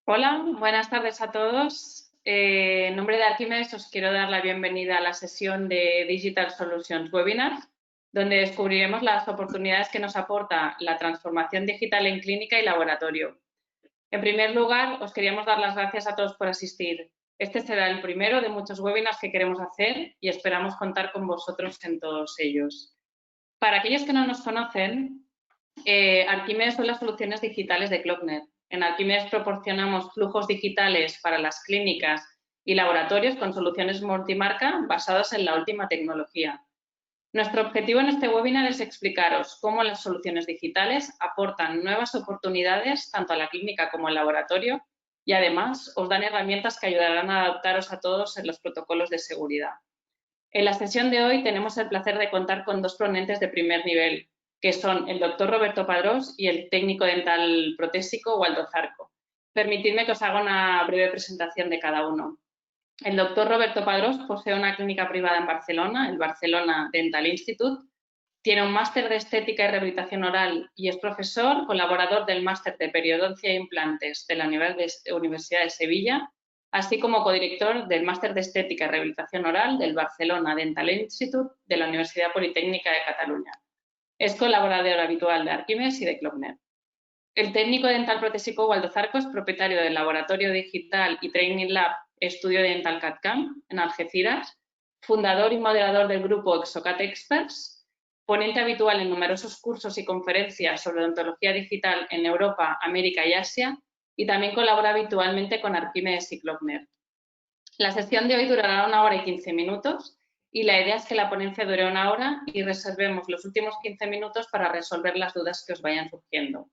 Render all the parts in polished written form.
Hola, buenas tardes a todos. En nombre de Arquímedes os quiero dar la bienvenida a la sesión de Digital Solutions Webinar, donde descubriremos las oportunidades que nos aporta la transformación digital en clínica y laboratorio. En primer lugar, os queríamos dar las gracias a todos por asistir. Este será el primero de muchos webinars que queremos hacer y esperamos contar con vosotros en todos ellos. Para aquellos que no nos conocen, Arquímedes son las soluciones digitales de Clocknet. En Arquímedes proporcionamos flujos digitales para las clínicas y laboratorios con soluciones multimarca basadas en la última tecnología. Nuestro objetivo en este webinar es explicaros cómo las soluciones digitales aportan nuevas oportunidades tanto a la clínica como al laboratorio y además os dan herramientas que ayudarán a adaptaros a todos en los protocolos de seguridad. En la sesión de hoy tenemos el placer de contar con dos ponentes de primer nivel, que son el doctor Roberto Padrós y el técnico dental protésico Waldo Zarco. Permitidme que os haga una breve presentación de cada uno. El doctor Roberto Padrós posee una clínica privada en Barcelona, el Barcelona Dental Institute, tiene un máster de estética y rehabilitación oral y es profesor, colaborador del máster de periodoncia e implantes de la Universidad de Sevilla, así como codirector del máster de estética y rehabilitación oral del Barcelona Dental Institute de la Universidad Politécnica de Cataluña. Es colaborador habitual de Arquímedes y de Clocknet. El técnico dental protésico Waldo Zarco es propietario del laboratorio digital y Training Lab Estudio Dental CAD/CAM en Algeciras, fundador y moderador del grupo Exocat Experts, ponente habitual en numerosos cursos y conferencias sobre odontología digital en Europa, América y Asia, y también colabora habitualmente con Arquímedes y Clocknet. La sesión de hoy durará 1 hora y 15 minutos y la idea es que la ponencia dure 1 hora y reservemos los últimos 15 minutos para resolver las dudas que os vayan surgiendo.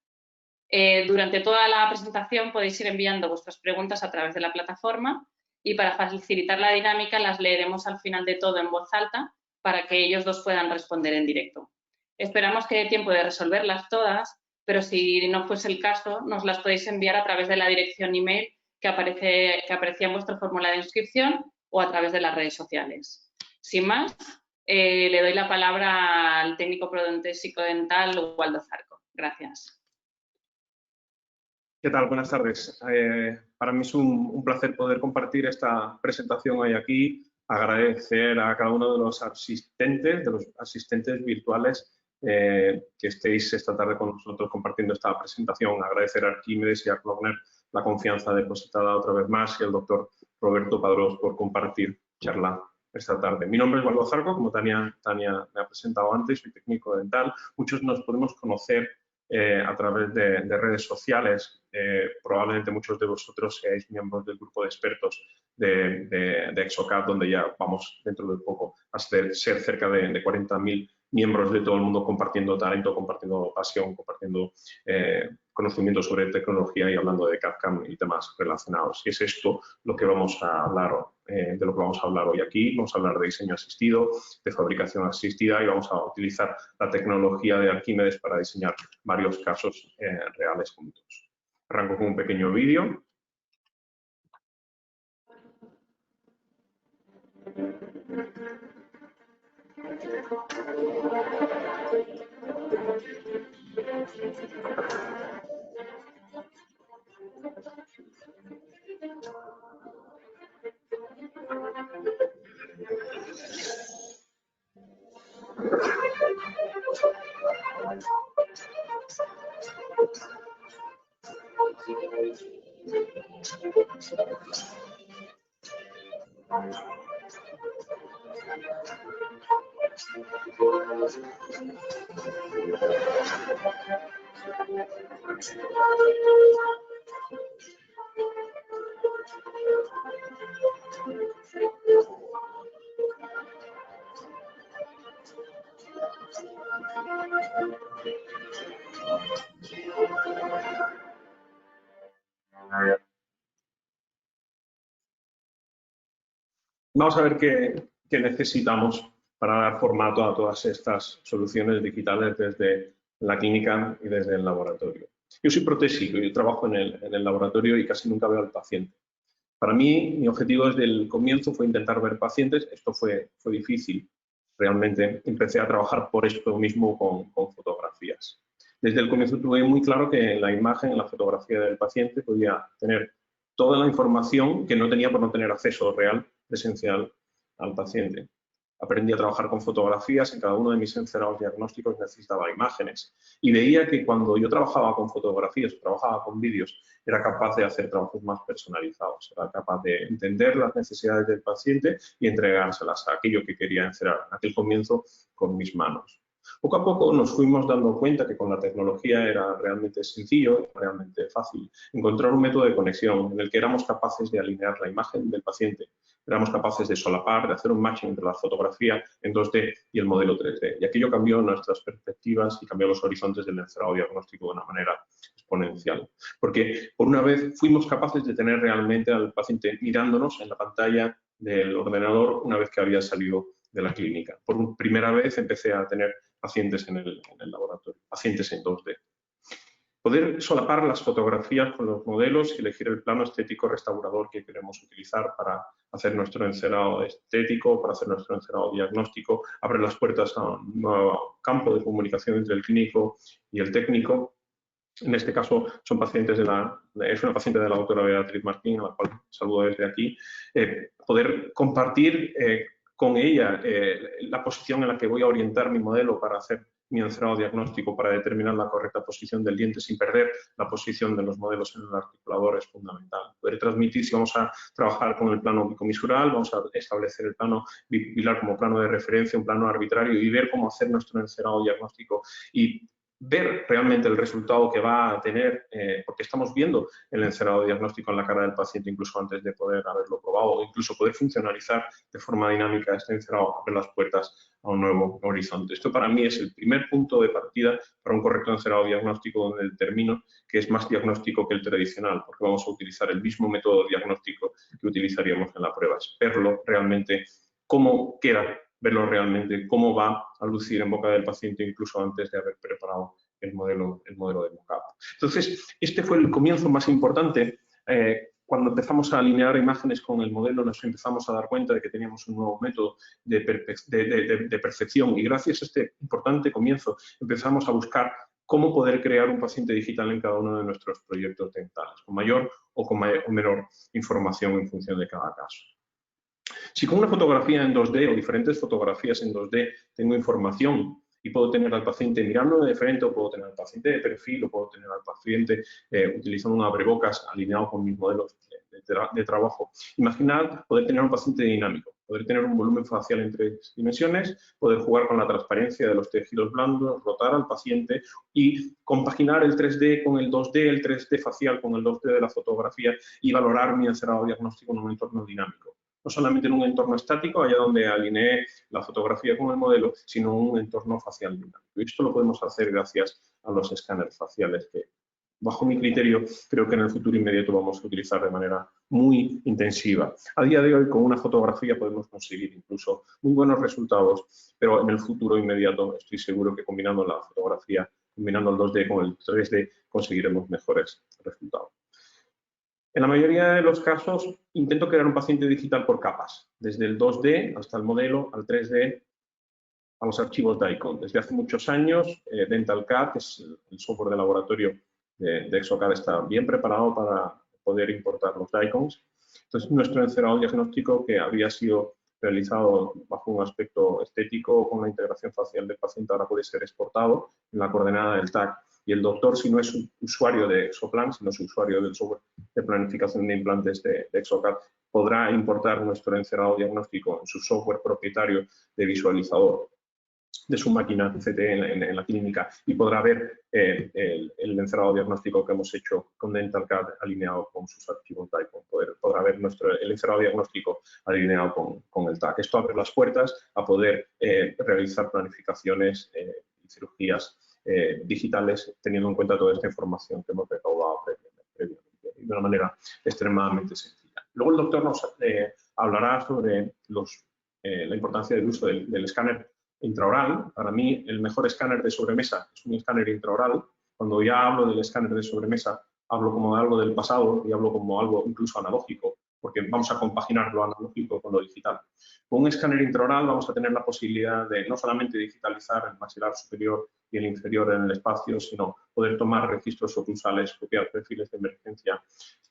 Durante toda la presentación podéis ir enviando vuestras preguntas a través de la plataforma y para facilitar la dinámica las leeremos al final de todo en voz alta para que ellos dos puedan responder en directo. Esperamos que dé tiempo de resolverlas todas, pero si no fuese el caso, nos las podéis enviar a través de la dirección email que aparecía en vuestro formulario de inscripción o a través de las redes sociales. Sin más, le doy la palabra al técnico protésico dental Waldo Zarco. Gracias. ¿Qué tal? Buenas tardes. Para mí es un placer poder compartir esta presentación hoy aquí. Agradecer a cada uno de los asistentes virtuales que estéis esta tarde con nosotros compartiendo esta presentación. Agradecer a Arquímedes y a Clocknet la confianza depositada otra vez más y al doctor Roberto Padrós por compartir charla esta tarde. Mi nombre es Waldo Zarco, como Tania me ha presentado antes, soy técnico dental. Muchos nos podemos conocer a través de redes sociales. Probablemente muchos de vosotros seáis miembros del grupo de expertos de Exocat, donde ya vamos dentro de poco a ser cerca de 40.000 miembros de todo el mundo compartiendo talento, compartiendo pasión, compartiendo conocimiento sobre tecnología y hablando de CAD/CAM y temas relacionados. Y es esto lo que vamos a hablar, de lo que vamos a hablar hoy aquí. Vamos a hablar de diseño asistido, de fabricación asistida y vamos a utilizar la tecnología de Arquímedes para diseñar varios casos reales juntos. Arranco con un pequeño vídeo. Vamos a ver qué necesitamos para dar formato a todas estas soluciones digitales desde la clínica y desde el laboratorio. Yo soy protésico y trabajo en el laboratorio y casi nunca veo al paciente. Para mí, mi objetivo desde el comienzo fue intentar ver pacientes. Esto fue difícil. Realmente empecé a trabajar por esto mismo con fotografías. Desde el comienzo tuve muy claro que la imagen, la fotografía del paciente podía tener toda la información que no tenía por no tener acceso real, presencial al paciente. Aprendí a trabajar con fotografías, en cada uno de mis encerados diagnósticos necesitaba imágenes. Y veía que cuando yo trabajaba con fotografías, trabajaba con vídeos, era capaz de hacer trabajos más personalizados, era capaz de entender las necesidades del paciente y entregárselas a aquello que quería encerar en aquel comienzo con mis manos. Poco a poco nos fuimos dando cuenta que con la tecnología era realmente sencillo, realmente fácil encontrar un método de conexión en el que éramos capaces de alinear la imagen del paciente, éramos capaces de solapar, de hacer un matching entre la fotografía en 2D y el modelo 3D. Y aquello cambió nuestras perspectivas y cambió los horizontes del encerado diagnóstico de una manera exponencial. Porque por una vez fuimos capaces de tener realmente al paciente mirándonos en la pantalla del ordenador una vez que había salido de la clínica. Por primera vez empecé a tener pacientes en el laboratorio, pacientes en 2D. Poder solapar las fotografías con los modelos y elegir el plano estético restaurador que queremos utilizar para hacer nuestro encerado estético, para hacer nuestro encerado diagnóstico, abre las puertas a un nuevo campo de comunicación entre el clínico y el técnico. En este caso son pacientes es una paciente de la doctora Beatriz Martín, a la cual saludo desde aquí. Poder compartir con ella la posición en la que voy a orientar mi modelo para hacer mi encerado diagnóstico, para determinar la correcta posición del diente sin perder la posición de los modelos en el articulador es fundamental. Poder transmitir si vamos a trabajar con el plano bicomisural, vamos a establecer el plano bipilar como plano de referencia, un plano arbitrario y ver cómo hacer nuestro encerado diagnóstico y ver realmente el resultado que va a tener, porque estamos viendo el encerado diagnóstico en la cara del paciente incluso antes de poder haberlo probado, o incluso poder funcionalizar de forma dinámica este encerado, abrir las puertas a un nuevo horizonte. Esto para mí es el primer punto de partida para un correcto encerado diagnóstico donde determino que es más diagnóstico que el tradicional, porque vamos a utilizar el mismo método diagnóstico que utilizaríamos en la prueba, es verlo realmente cómo queda, verlo realmente cómo va a lucir en boca del paciente incluso antes de haber preparado el modelo de mock-up. Entonces, este fue el comienzo más importante. Cuando empezamos a alinear imágenes con el modelo nos empezamos a dar cuenta de que teníamos un nuevo método de percepción y gracias a este importante comienzo empezamos a buscar cómo poder crear un paciente digital en cada uno de nuestros proyectos dentales, con mayor o con menor información en función de cada caso. Si con una fotografía en 2D o diferentes fotografías en 2D tengo información y puedo tener al paciente mirándolo de frente, o puedo tener al paciente de perfil, o puedo tener al paciente utilizando un abrebocas alineado con mis modelos de trabajo. Imaginad poder tener un paciente dinámico, poder tener un volumen facial en 3 dimensiones, poder jugar con la transparencia de los tejidos blandos, rotar al paciente y compaginar el 3D con el 2D, el 3D facial con el 2D de la fotografía y valorar mi encerado diagnóstico en un entorno dinámico. No solamente en un entorno estático, allá donde alineé la fotografía con el modelo, sino en un entorno facial dinámico. Y esto lo podemos hacer gracias a los escáneres faciales que, bajo mi criterio, creo que en el futuro inmediato vamos a utilizar de manera muy intensiva. A día de hoy, con una fotografía podemos conseguir incluso muy buenos resultados, pero en el futuro inmediato estoy seguro que combinando la fotografía, combinando el 2D con el 3D, conseguiremos mejores resultados. En la mayoría de los casos intento crear un paciente digital por capas, desde el 2D hasta el modelo, al 3D, a los archivos DICOM. Desde hace muchos años, DentalCAD, que es el software de laboratorio de Exocad, está bien preparado para poder importar los DICOMs. Entonces, nuestro encerado diagnóstico, que había sido realizado bajo un aspecto estético con la integración facial del paciente, ahora puede ser exportado en la coordenada del TAC. Y el doctor, si no es un usuario de Exoplan, si no es usuario del software de planificación de implantes de Exocad, podrá importar nuestro encerado diagnóstico en su software propietario de visualizador de su máquina CT en la clínica y podrá ver el encerado diagnóstico que hemos hecho con DentalCAD alineado con sus archivos DICOM. Podrá ver el encerado diagnóstico alineado con el TAC. Esto abre las puertas a poder realizar planificaciones y cirugías digitales teniendo en cuenta toda esta información que hemos recaudado previamente de una manera extremadamente sencilla. Luego el doctor nos hablará sobre la importancia del uso del escáner intraoral. Para mí, el mejor escáner de sobremesa es un escáner intraoral. Cuando ya hablo del escáner de sobremesa, hablo como de algo del pasado y hablo como algo incluso analógico. porque vamos a compaginar lo analógico con lo digital. Con un escáner intraoral vamos a tener la posibilidad de no solamente digitalizar el maxilar superior y el inferior en el espacio, sino poder tomar registros oclusales, copiar perfiles de emergencia,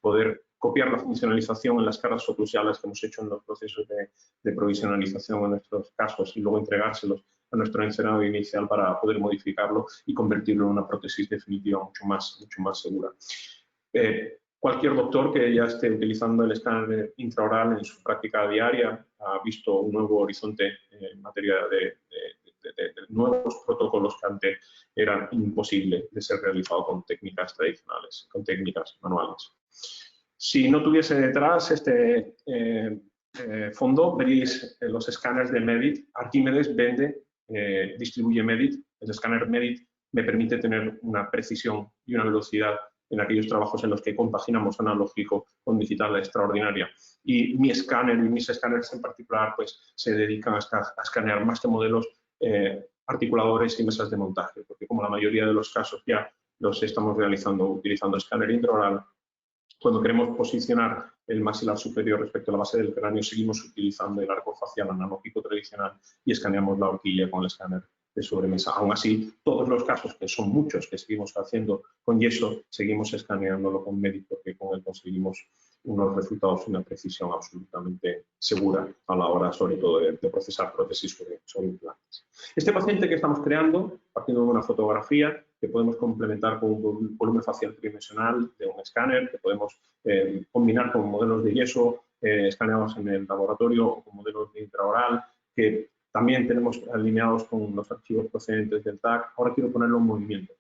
poder copiar la funcionalización en las caras oclusales que hemos hecho en los procesos de provisionalización en nuestros casos y luego entregárselos a nuestro encerado inicial para poder modificarlo y convertirlo en una prótesis definitiva mucho más segura. Cualquier doctor que ya esté utilizando el escáner intraoral en su práctica diaria ha visto un nuevo horizonte en materia de nuevos protocolos que antes eran imposibles de ser realizados con técnicas tradicionales, con técnicas manuales. Si no tuviese detrás este fondo, veréis los escáneres de Medit. Arquímedes vende, distribuye Medit. El escáner Medit me permite tener una precisión y una velocidad en aquellos trabajos en los que compaginamos analógico con digital extraordinaria. Y mi escáner y mis escáneres en particular pues, se dedican a escanear más que modelos articuladores y mesas de montaje, porque como la mayoría de los casos ya los estamos realizando utilizando escáner intraoral, cuando queremos posicionar el maxilar superior respecto a la base del cráneo, seguimos utilizando el arco facial analógico tradicional y escaneamos la horquilla con el escáner de sobremesa. Aún así, todos los casos, que son muchos que seguimos haciendo con yeso, seguimos escaneándolo con Medit porque con él conseguimos unos resultados y una precisión absolutamente segura a la hora, sobre todo, de procesar prótesis sobre implantes. Este paciente que estamos creando, partiendo de una fotografía, que podemos complementar con un volumen facial tridimensional de un escáner, que podemos combinar con modelos de yeso escaneados en el laboratorio o con modelos de intraoral, que también tenemos alineados con los archivos procedentes del TAC. Ahora quiero ponerlo en movimiento.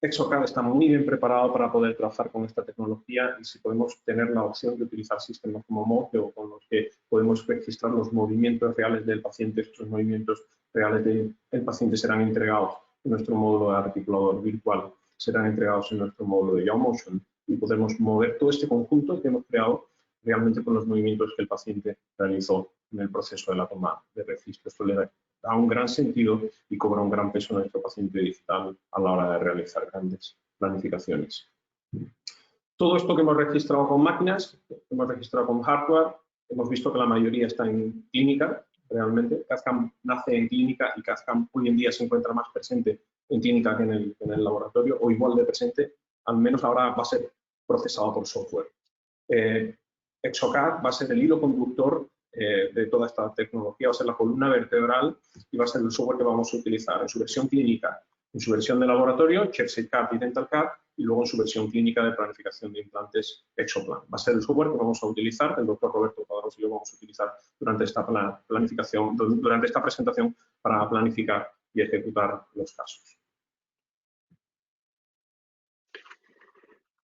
Exocad está muy bien preparado para poder trabajar con esta tecnología y si podemos tener la opción de utilizar sistemas como Mocio con los que podemos registrar los movimientos reales del paciente, estos movimientos reales del paciente serán entregados en nuestro módulo de articulador virtual, serán entregados en nuestro módulo de YaoMotion y podemos mover todo este conjunto que hemos creado realmente con los movimientos que el paciente realizó en el proceso de la toma de registro. Esto le da un gran sentido y cobra un gran peso a nuestro paciente digital a la hora de realizar grandes planificaciones. Todo esto que hemos registrado con máquinas, hemos registrado con hardware, hemos visto que la mayoría está en clínica, realmente. CAD/CAM nace en clínica y CAD/CAM hoy en día se encuentra más presente en clínica que en el laboratorio, o igual de presente, al menos ahora va a ser procesado por software. Exocad va a ser el hilo conductor de toda esta tecnología, va a ser la columna vertebral y va a ser el software que vamos a utilizar en su versión clínica, en su versión de laboratorio, ChefSafe-CAD y DentalCAD, y luego en su versión clínica de planificación de implantes Exoplan. Va a ser el software que vamos a utilizar, el doctor Roberto Cuadros y yo vamos a utilizar durante esta planificación, durante esta presentación para planificar y ejecutar los casos.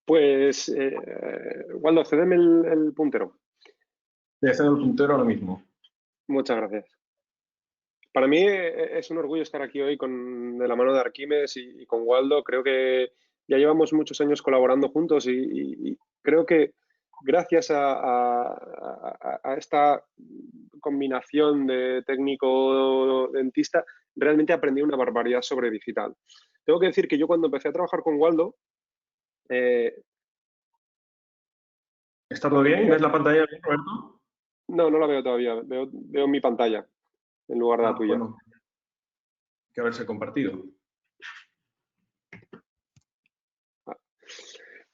Pues, Waldo, cédeme el puntero. Te cedo el puntero ahora mismo. Muchas gracias. Para mí es un orgullo estar aquí hoy de la mano de Arquímedes y con Waldo. Creo que ya llevamos muchos años colaborando juntos y creo que gracias a esta combinación de técnico-dentista, realmente aprendí una barbaridad sobre digital. Tengo que decir que yo cuando empecé a trabajar con Waldo... ¿Está todo bien? ¿Ves la pantalla bien, Roberto? No, no la veo todavía. Veo mi pantalla en lugar de la tuya. Bueno, hay que haberse compartido.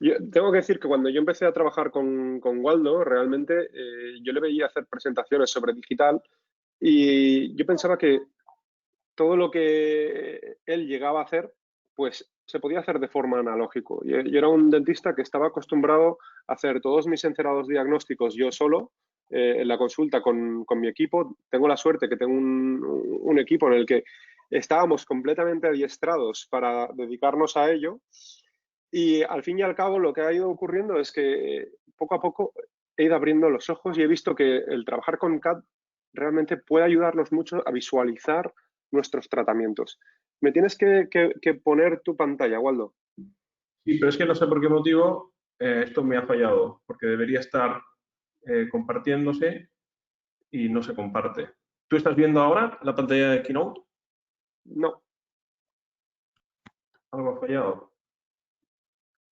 Yo tengo que decir que cuando yo empecé a trabajar con Waldo, realmente yo le veía hacer presentaciones sobre digital y yo pensaba que todo lo que él llegaba a hacer, pues se podía hacer de forma analógico. Yo era un dentista que estaba acostumbrado a hacer todos mis encerados diagnósticos yo solo, en la consulta con mi equipo. Tengo la suerte que tengo un equipo en el que estábamos completamente adiestrados para dedicarnos a ello. Y al fin y al cabo lo que ha ido ocurriendo es que poco a poco he ido abriendo los ojos y he visto que el trabajar con CAD realmente puede ayudarnos mucho a visualizar nuestros tratamientos. Me tienes que poner tu pantalla, Waldo. Sí, pero es que no sé por qué motivo esto me ha fallado, porque debería estar compartiéndose y no se comparte. ¿Tú estás viendo ahora la pantalla de Keynote? No. Algo ha fallado.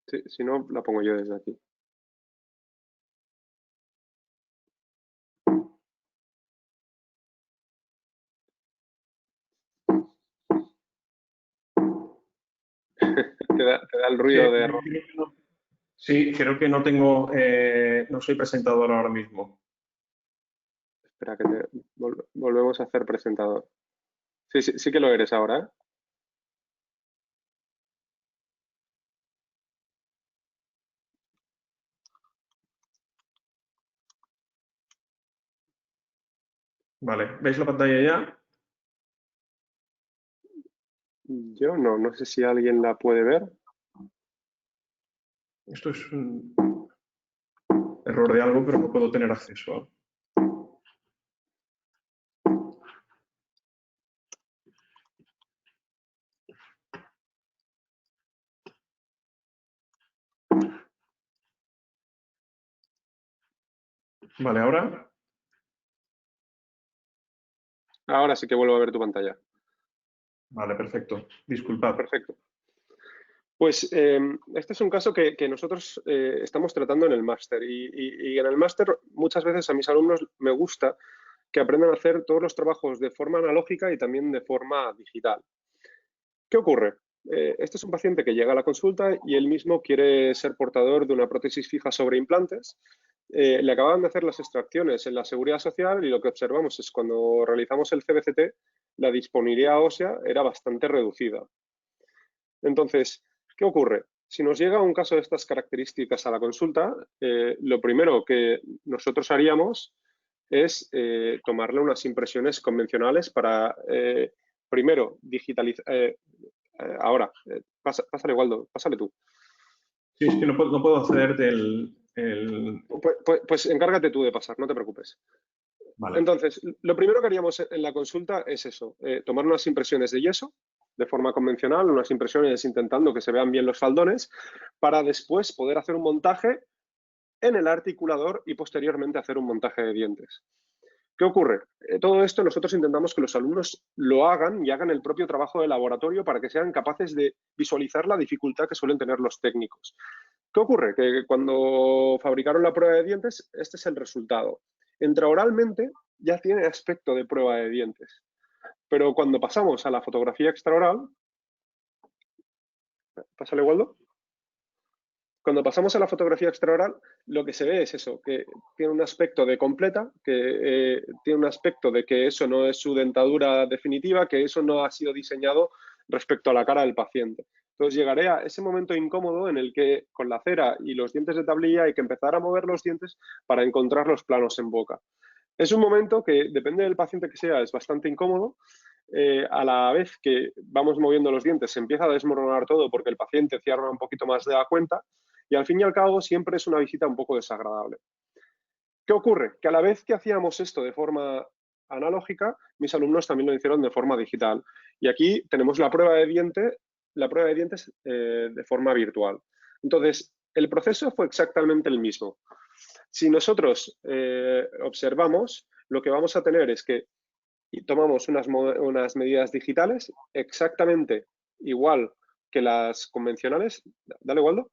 Sí, si no, la pongo yo desde aquí. Te da el ruido de error. Sí, creo que no tengo, no soy presentador ahora mismo. Espera, que volvemos a hacer presentador. Sí, sí, sí que lo eres ahora, ¿eh? Vale, ¿veis la pantalla ya? Yo no sé si alguien la puede ver. Esto es un error de algo, pero no puedo tener acceso. Vale, ahora. Ahora sí que vuelvo a ver tu pantalla. Vale, perfecto. Disculpad. Perfecto. Pues este es un caso que nosotros estamos tratando en el máster y en el máster muchas veces a mis alumnos me gusta que aprendan a hacer todos los trabajos de forma analógica y también de forma digital. ¿Qué ocurre? Este es un paciente que llega a la consulta y él mismo quiere ser portador de una prótesis fija sobre implantes. Le acaban de hacer las extracciones en la Seguridad Social y lo que observamos es cuando realizamos el CBCT, la disponibilidad ósea era bastante reducida. Entonces, ¿qué ocurre? Si nos llega un caso de estas características a la consulta, lo primero que nosotros haríamos es tomarle unas impresiones convencionales para, primero, digitalizar. Ahora, pásale, Waldo, pásale tú. Sí, es que no puedo acceder Pues encárgate tú de pasar, no te preocupes. Vale. Entonces, lo primero que haríamos en la consulta es eso, tomar unas impresiones de yeso de forma convencional, unas impresiones intentando que se vean bien los faldones, para después poder hacer un montaje en el articulador y posteriormente hacer un montaje de dientes. ¿Qué ocurre? Todo esto nosotros intentamos que los alumnos lo hagan y hagan el propio trabajo de laboratorio para que sean capaces de visualizar la dificultad que suelen tener los técnicos. ¿Qué ocurre? Que cuando fabricaron la prueba de dientes, este es el resultado. Intraoralmente ya tiene aspecto de prueba de dientes, pero cuando pasamos a la fotografía extraoral, pásale, Waldo. Cuando pasamos a la fotografía extraoral, lo que se ve es eso, que tiene un aspecto de completa, que tiene un aspecto de que eso no es su dentadura definitiva, que eso no ha sido diseñado respecto a la cara del paciente. Entonces llegaré a ese momento incómodo en el que con la cera y los dientes de tablilla hay que empezar a mover los dientes para encontrar los planos en boca. Es un momento que, depende del paciente que sea, es bastante incómodo. A la vez que vamos moviendo los dientes, se empieza a desmoronar todo porque el paciente cierra un poquito más de la cuenta y al fin y al cabo siempre es una visita un poco desagradable. ¿Qué ocurre? Que a la vez que hacíamos esto de forma analógica, mis alumnos también lo hicieron de forma digital. Y aquí tenemos la prueba de dientes de forma virtual. Entonces, el proceso fue exactamente el mismo. Si nosotros observamos, lo que vamos a tener es que tomamos unas medidas digitales exactamente igual que las convencionales. Dale, Waldo.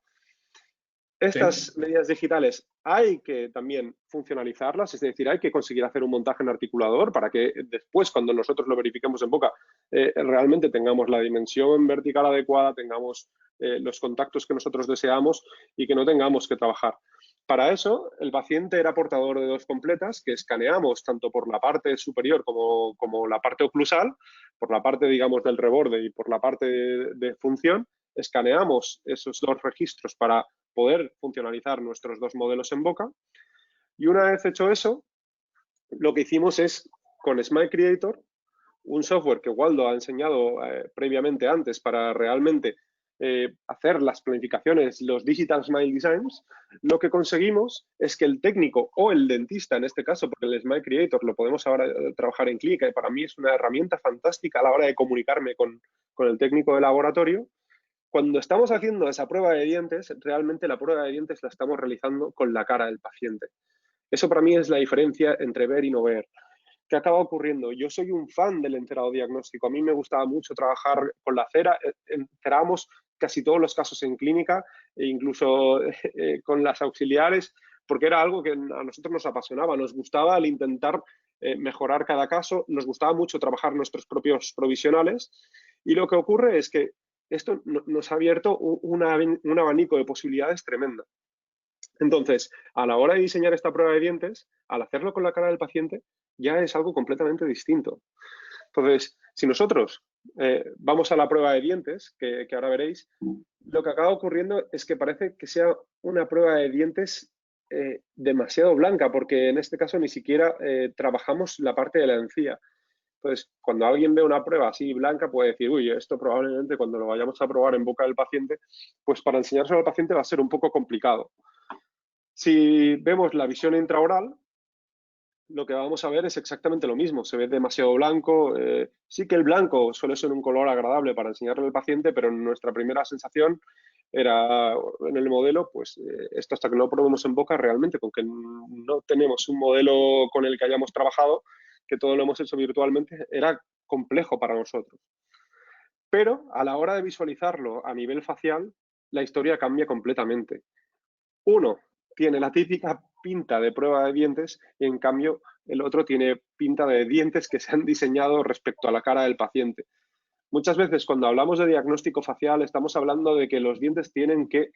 Estas medidas digitales hay que también funcionalizarlas, es decir, hay que conseguir hacer un montaje en articulador para que después, cuando nosotros lo verifiquemos en boca, realmente tengamos la dimensión vertical adecuada, tengamos los contactos que nosotros deseamos y que no tengamos que trabajar. Para eso, el paciente era portador de dos completas que escaneamos tanto por la parte superior como la parte oclusal, por la parte, digamos, del reborde y por la parte de función. Escaneamos esos dos registros para poder funcionalizar nuestros dos modelos en boca. Y una vez hecho eso, lo que hicimos es, con Smile Creator, un software que Waldo ha enseñado previamente antes para realmente hacer las planificaciones, los Digital Smile Designs, lo que conseguimos es que el técnico o el dentista, en este caso, porque el Smile Creator lo podemos ahora trabajar en clínica y para mí es una herramienta fantástica a la hora de comunicarme con el técnico de laboratorio. Cuando estamos haciendo esa prueba de dientes, realmente la prueba de dientes la estamos realizando con la cara del paciente. Eso para mí es la diferencia entre ver y no ver. ¿Qué acaba ocurriendo? Yo soy un fan del encerado diagnóstico. A mí me gustaba mucho trabajar con la cera. Encerábamos casi todos los casos en clínica, e incluso con las auxiliares, porque era algo que a nosotros nos apasionaba. Nos gustaba el intentar mejorar cada caso. Nos gustaba mucho trabajar nuestros propios provisionales. Y lo que ocurre es que esto nos ha abierto un abanico de posibilidades tremenda. Entonces, a la hora de diseñar esta prueba de dientes, al hacerlo con la cara del paciente, ya es algo completamente distinto. Entonces, si nosotros vamos a la prueba de dientes, que ahora veréis, lo que acaba ocurriendo es que parece que sea una prueba de dientes demasiado blanca, porque en este caso ni siquiera trabajamos la parte de la encía. Entonces, cuando alguien ve una prueba así blanca, puede decir, uy, esto probablemente cuando lo vayamos a probar en boca del paciente, pues para enseñárselo al paciente va a ser un poco complicado. Si vemos la visión intraoral, lo que vamos a ver es exactamente lo mismo. Se ve demasiado blanco. Sí que el blanco suele ser un color agradable para enseñarle al paciente, pero nuestra primera sensación era en el modelo, pues esto hasta que no lo probemos en boca, realmente, con que no tenemos un modelo con el que hayamos trabajado, que todo lo hemos hecho virtualmente, era complejo para nosotros. Pero a la hora de visualizarlo a nivel facial, la historia cambia completamente. Uno tiene la típica pinta de prueba de dientes y en cambio el otro tiene pinta de dientes que se han diseñado respecto a la cara del paciente. Muchas veces cuando hablamos de diagnóstico facial estamos hablando de que los dientes tienen que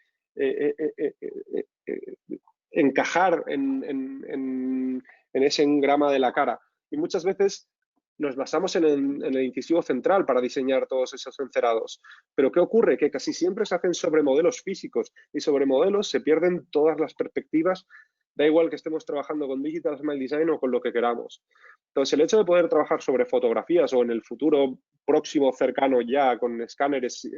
encajar en ese engrama de la cara y muchas veces nos basamos en el incisivo central para diseñar todos esos encerados. Pero ¿qué ocurre? Que casi siempre se hacen sobre modelos físicos y sobre modelos se pierden todas las perspectivas, da igual que estemos trabajando con Digital Smile Design o con lo que queramos. Entonces, el hecho de poder trabajar sobre fotografías o en el futuro próximo cercano ya con escáneres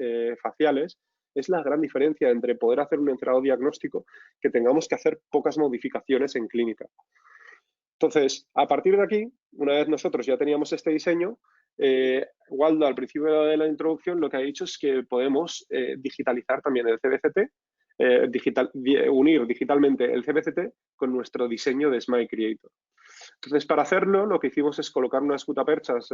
faciales es la gran diferencia entre poder hacer un encerado diagnóstico que tengamos que hacer pocas modificaciones en clínica. Entonces, a partir de aquí, una vez nosotros ya teníamos este diseño, Waldo al principio de la introducción lo que ha dicho es que podemos digitalizar también el CBCT, unir digitalmente el CBCT con nuestro diseño de Smile Creator. Entonces, para hacerlo, lo que hicimos es colocar unas cutaperchas,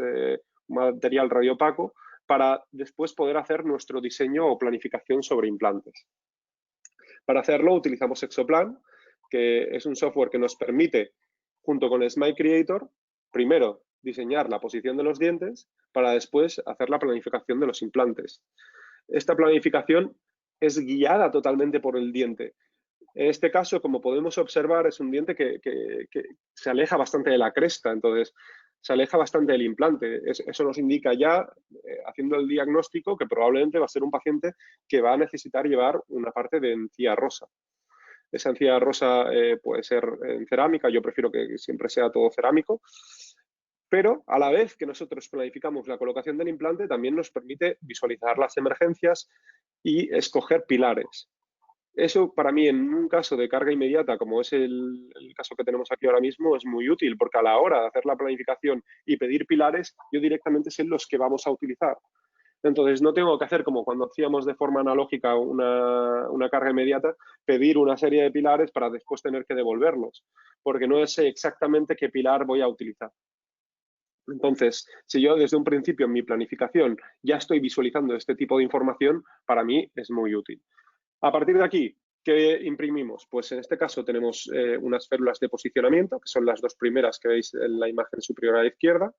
material radiopaco, para después poder hacer nuestro diseño o planificación sobre implantes. Para hacerlo utilizamos Exoplan, que es un software que nos permite, junto con el Smile Creator, primero diseñar la posición de los dientes para después hacer la planificación de los implantes. Esta planificación es guiada totalmente por el diente. En este caso, como podemos observar, es un diente que se aleja bastante de la cresta, entonces se aleja bastante del implante. Eso nos indica ya, haciendo el diagnóstico, que probablemente va a ser un paciente que va a necesitar llevar una parte de encía rosa. Esa encía rosa puede ser en cerámica, yo prefiero que siempre sea todo cerámico, pero a la vez que nosotros planificamos la colocación del implante, también nos permite visualizar las emergencias y escoger pilares. Eso para mí en un caso de carga inmediata, como es el caso que tenemos aquí ahora mismo, es muy útil, porque a la hora de hacer la planificación y pedir pilares, yo directamente sé los que vamos a utilizar. Entonces, no tengo que hacer como cuando hacíamos de forma analógica una carga inmediata, pedir una serie de pilares para después tener que devolverlos, porque no sé exactamente qué pilar voy a utilizar. Entonces, si yo desde un principio en mi planificación ya estoy visualizando este tipo de información, para mí es muy útil. A partir de aquí, ¿qué imprimimos? Pues en este caso tenemos unas férulas de posicionamiento, que son las dos primeras que veis en la imagen superior a la izquierda.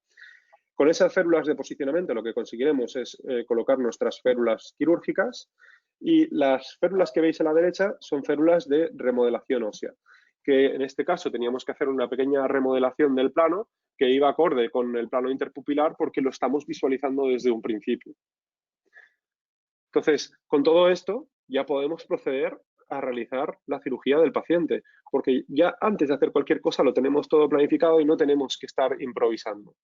Con esas férulas de posicionamiento lo que conseguiremos es colocar nuestras férulas quirúrgicas y las férulas que veis a la derecha son férulas de remodelación ósea, que en este caso teníamos que hacer una pequeña remodelación del plano que iba acorde con el plano interpupilar porque lo estamos visualizando desde un principio. Entonces, con todo esto ya podemos proceder a realizar la cirugía del paciente, porque ya antes de hacer cualquier cosa lo tenemos todo planificado y no tenemos que estar improvisando.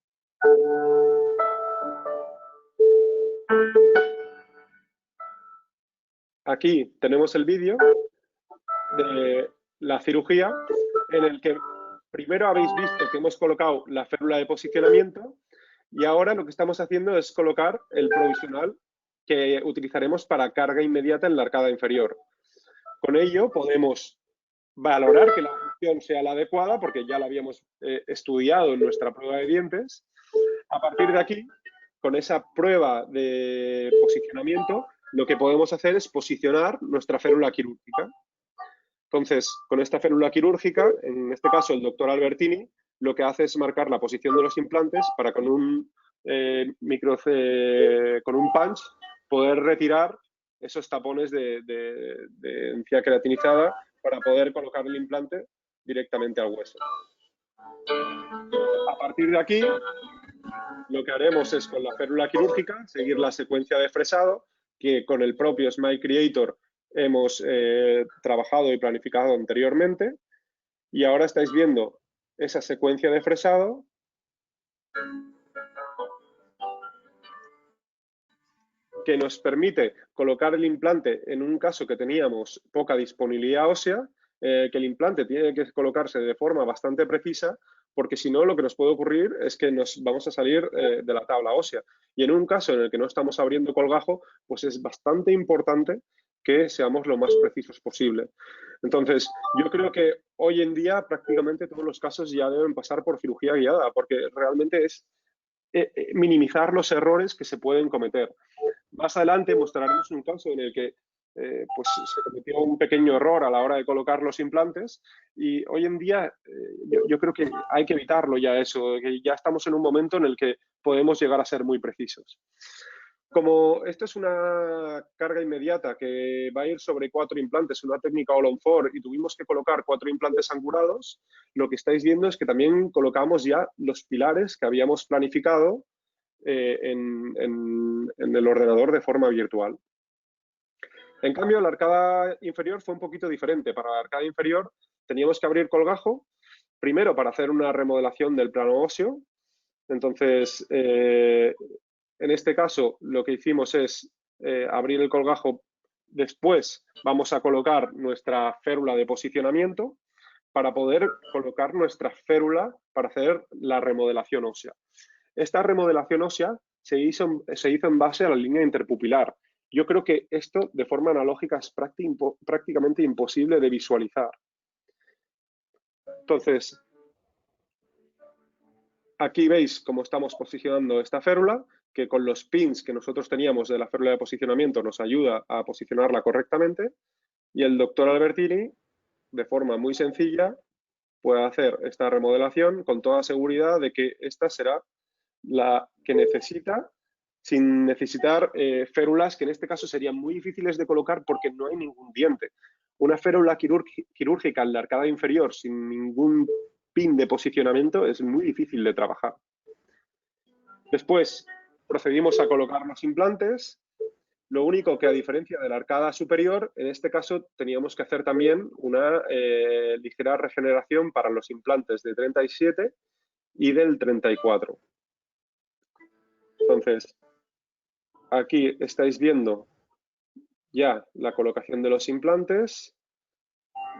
Aquí tenemos el vídeo de la cirugía en el que primero habéis visto que hemos colocado la férula de posicionamiento y ahora lo que estamos haciendo es colocar el provisional que utilizaremos para carga inmediata en la arcada inferior. Con ello podemos valorar que la función sea la adecuada porque ya la habíamos estudiado en nuestra prueba de dientes. A partir de aquí, con esa prueba de posicionamiento, lo que podemos hacer es posicionar nuestra férula quirúrgica. Entonces, con esta férula quirúrgica, en este caso el doctor Albertini, lo que hace es marcar la posición de los implantes para con un punch poder retirar esos tapones de encía queratinizada para poder colocar el implante directamente al hueso. A partir de aquí, lo que haremos es con la férula quirúrgica seguir la secuencia de fresado que con el propio Smile Creator hemos trabajado y planificado anteriormente. Y ahora estáis viendo esa secuencia de fresado que nos permite colocar el implante en un caso que teníamos poca disponibilidad ósea, que el implante tiene que colocarse de forma bastante precisa, porque si no lo que nos puede ocurrir es que nos vamos a salir de la tabla ósea. Y en un caso en el que no estamos abriendo colgajo, pues es bastante importante que seamos lo más precisos posible. Entonces, yo creo que hoy en día prácticamente todos los casos ya deben pasar por cirugía guiada, porque realmente es minimizar los errores que se pueden cometer. Más adelante mostraremos un caso en el que pues se cometió un pequeño error a la hora de colocar los implantes y hoy en día yo creo que hay que evitarlo ya eso, que ya estamos en un momento en el que podemos llegar a ser muy precisos. Como esto es una carga inmediata que va a ir sobre 4 implantes, una técnica All on 4, y tuvimos que colocar 4 implantes angulados, lo que estáis viendo es que también colocamos ya los pilares que habíamos planificado en el ordenador de forma virtual. En cambio, la arcada inferior fue un poquito diferente. Para la arcada inferior teníamos que abrir colgajo, primero para hacer una remodelación del plano óseo. Entonces, en este caso, lo que hicimos es abrir el colgajo. Después vamos a colocar nuestra férula de posicionamiento para poder colocar nuestra férula para hacer la remodelación ósea. Esta remodelación ósea se hizo en base a la línea interpupilar. Yo creo que esto de forma analógica es prácticamente imposible de visualizar. Entonces, aquí veis cómo estamos posicionando esta férula, que con los pins que nosotros teníamos de la férula de posicionamiento nos ayuda a posicionarla correctamente. Y el doctor Albertini, de forma muy sencilla, puede hacer esta remodelación con toda seguridad de que esta será la que necesita, sin necesitar férulas que en este caso serían muy difíciles de colocar porque no hay ningún diente. Una férula quirúrgica en la arcada inferior sin ningún pin de posicionamiento es muy difícil de trabajar. Después procedimos a colocar los implantes. Lo único que, a diferencia de la arcada superior, en este caso teníamos que hacer también una ligera regeneración para los implantes de 37 y del 34. Entonces, aquí estáis viendo ya la colocación de los implantes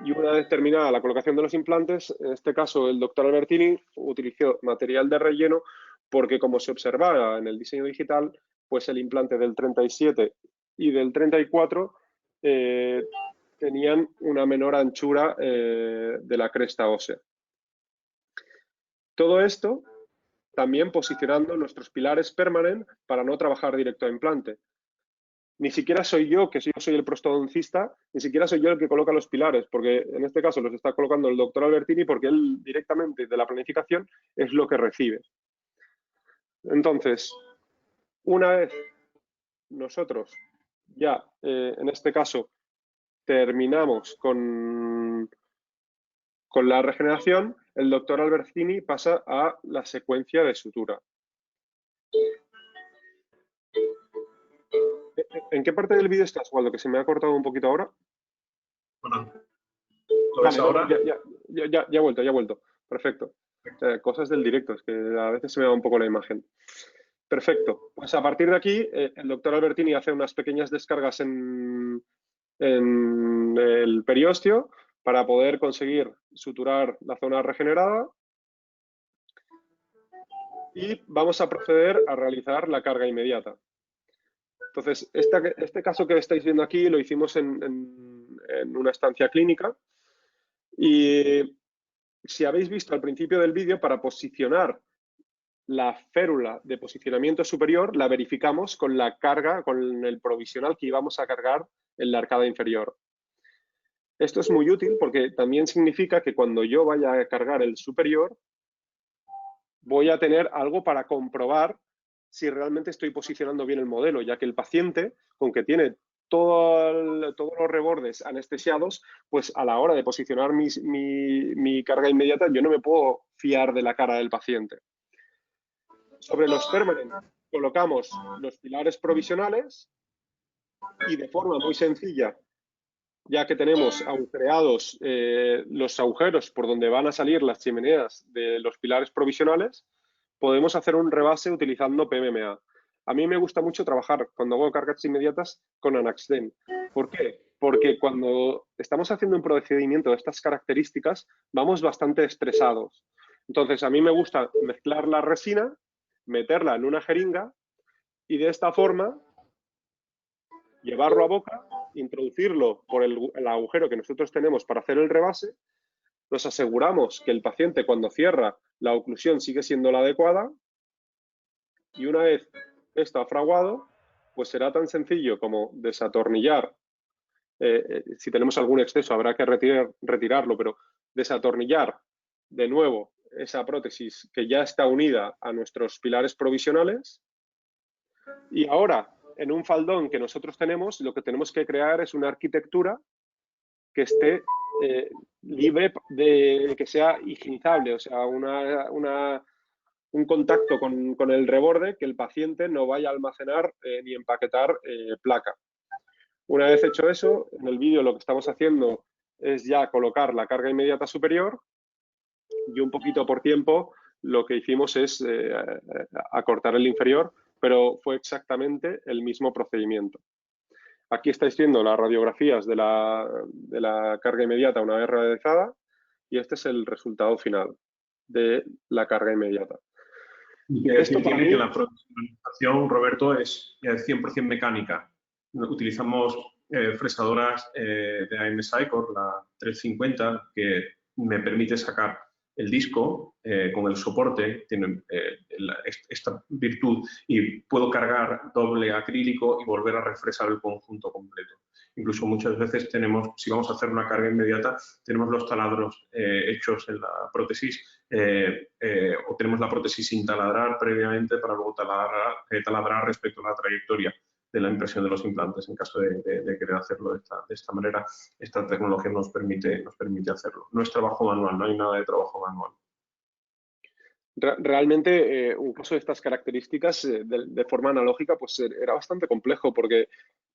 y una vez terminada la colocación de los implantes, en este caso el doctor Albertini utilizó material de relleno porque, como se observaba en el diseño digital, pues el implante del 37 y del 34 tenían una menor anchura de la cresta ósea. Todo esto también posicionando nuestros pilares permanentes para no trabajar directo a implante. Ni siquiera soy yo, que yo soy el prostodoncista, ni siquiera soy yo el que coloca los pilares, porque en este caso los está colocando el doctor Albertini porque él directamente de la planificación es lo que recibe. Entonces, una vez nosotros ya, en este caso, terminamos con la regeneración, el doctor Albertini pasa a la secuencia de sutura. ¿En qué parte del vídeo estás, Waldo? Que se me ha cortado un poquito ahora. Bueno, ¿lo ves ahora? Ya he vuelto. Perfecto. Cosas del directo, es que a veces se me va un poco la imagen. Perfecto. Pues a partir de aquí, el doctor Albertini hace unas pequeñas descargas en el periósteo para poder conseguir suturar la zona regenerada. Y vamos a proceder a realizar la carga inmediata. Entonces, este caso que estáis viendo aquí lo hicimos en una estancia clínica y si habéis visto al principio del vídeo, para posicionar la férula de posicionamiento superior la verificamos con la carga, con el provisional que íbamos a cargar en la arcada inferior. Esto es muy útil porque también significa que cuando yo vaya a cargar el superior voy a tener algo para comprobar si realmente estoy posicionando bien el modelo, ya que el paciente, con que tiene todos los rebordes anestesiados, pues a la hora de posicionar mi carga inmediata, yo no me puedo fiar de la cara del paciente. Sobre los permanent colocamos los pilares provisionales y de forma muy sencilla, ya que tenemos agujereados los agujeros por donde van a salir las chimeneas de los pilares provisionales, podemos hacer un rebase utilizando PMMA. A mí me gusta mucho trabajar cuando hago cargas inmediatas con Anaxden. ¿Por qué? Porque cuando estamos haciendo un procedimiento de estas características, vamos bastante estresados. Entonces, a mí me gusta mezclar la resina, meterla en una jeringa y de esta forma llevarlo a boca, introducirlo por el agujero que nosotros tenemos para hacer el rebase, nos aseguramos que el paciente cuando cierra la oclusión sigue siendo la adecuada y una vez esto ha fraguado, pues será tan sencillo como desatornillar, si tenemos algún exceso habrá que retirarlo, pero desatornillar de nuevo esa prótesis que ya está unida a nuestros pilares provisionales y ahora en un faldón que nosotros tenemos, lo que tenemos que crear es una arquitectura que esté libre de que sea higienizable, o sea, un contacto con el reborde que el paciente no vaya a almacenar ni empaquetar placa. Una vez hecho eso, en el vídeo lo que estamos haciendo es ya colocar la carga inmediata superior y un poquito por tiempo lo que hicimos es acortar el inferior, pero fue exactamente el mismo procedimiento. Aquí estáis viendo las radiografías de la carga inmediata una vez realizada y este es el resultado final de la carga inmediata. Y que decir tiene que la profesionalización, Roberto, es 100% mecánica. Utilizamos fresadoras de AM Sycor, la 350, que me permite sacar el disco con el soporte, tiene esta virtud y puedo cargar doble acrílico y volver a refresar el conjunto completo. Incluso muchas veces tenemos, si vamos a hacer una carga inmediata, tenemos los taladros hechos en la prótesis o tenemos la prótesis sin taladrar previamente para luego taladrar respecto a la trayectoria de la impresión de los implantes. En caso de querer hacerlo de esta manera, esta tecnología nos permite hacerlo. No es trabajo manual, no hay nada de trabajo manual. Realmente un caso de estas características de forma analógica pues era bastante complejo porque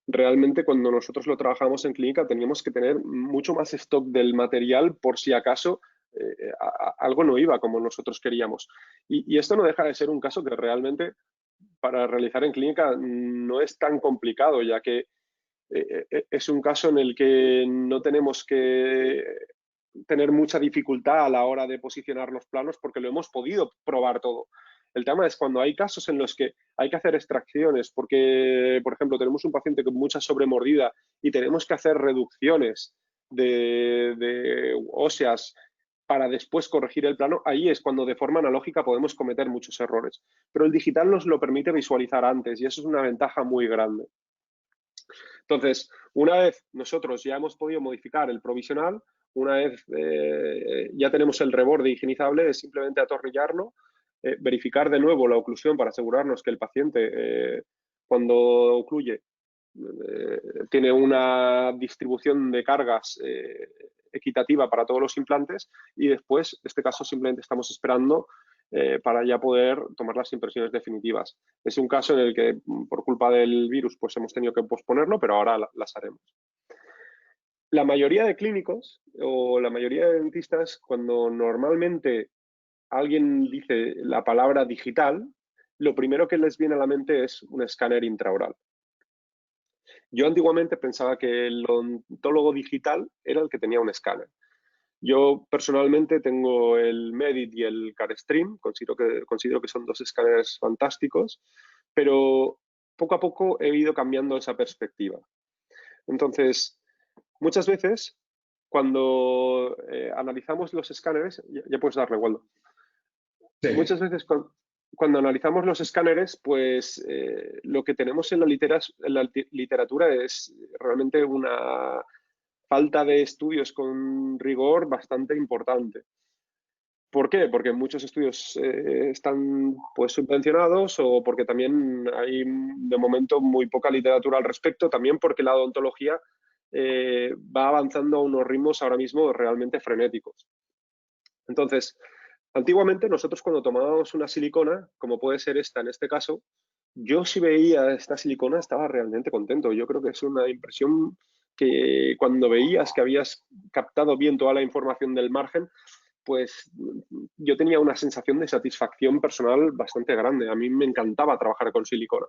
realmente cuando nosotros lo trabajamos en clínica teníamos que tener mucho más stock del material por si acaso algo no iba como nosotros queríamos. Y esto no deja de ser un caso que realmente para realizar en clínica no es tan complicado, ya que es un caso en el que no tenemos que tener mucha dificultad a la hora de posicionar los planos porque lo hemos podido probar todo. El tema es cuando hay casos en los que hay que hacer extracciones porque, por ejemplo, tenemos un paciente con mucha sobremordida y tenemos que hacer reducciones de óseas para después corregir el plano, ahí es cuando de forma analógica podemos cometer muchos errores. Pero el digital nos lo permite visualizar antes y eso es una ventaja muy grande. Entonces, una vez nosotros ya hemos podido modificar el provisional, una vez ya tenemos el reborde higienizable, es simplemente atornillarlo, verificar de nuevo la oclusión para asegurarnos que el paciente cuando ocluye tiene una distribución de cargas equitativa para todos los implantes y después, en este caso, simplemente estamos esperando para ya poder tomar las impresiones definitivas. Es un caso en el que por culpa del virus pues hemos tenido que posponerlo, pero ahora las haremos. La mayoría de clínicos o la mayoría de dentistas, cuando normalmente alguien dice la palabra digital, lo primero que les viene a la mente es un escáner intraoral. Yo antiguamente pensaba que el odontólogo digital era el que tenía un escáner. Yo personalmente tengo el Medit y el Carestream, considero que son dos escáneres fantásticos, pero poco a poco he ido cambiando esa perspectiva. Entonces, muchas veces, cuando analizamos los escáneres, ya puedes darle, Waldo. Sí. Muchas veces cuando analizamos los escáneres, pues lo que tenemos en la literatura es realmente una falta de estudios con rigor bastante importante. ¿Por qué? Porque muchos estudios están pues subvencionados o porque también hay de momento muy poca literatura al respecto, también porque la odontología va avanzando a unos ritmos ahora mismo realmente frenéticos. Entonces, antiguamente nosotros cuando tomábamos una silicona, como puede ser esta en este caso, yo si veía esta silicona estaba realmente contento. Yo creo que es una impresión que cuando veías que habías captado bien toda la información del margen, pues yo tenía una sensación de satisfacción personal bastante grande. A mí me encantaba trabajar con silicona.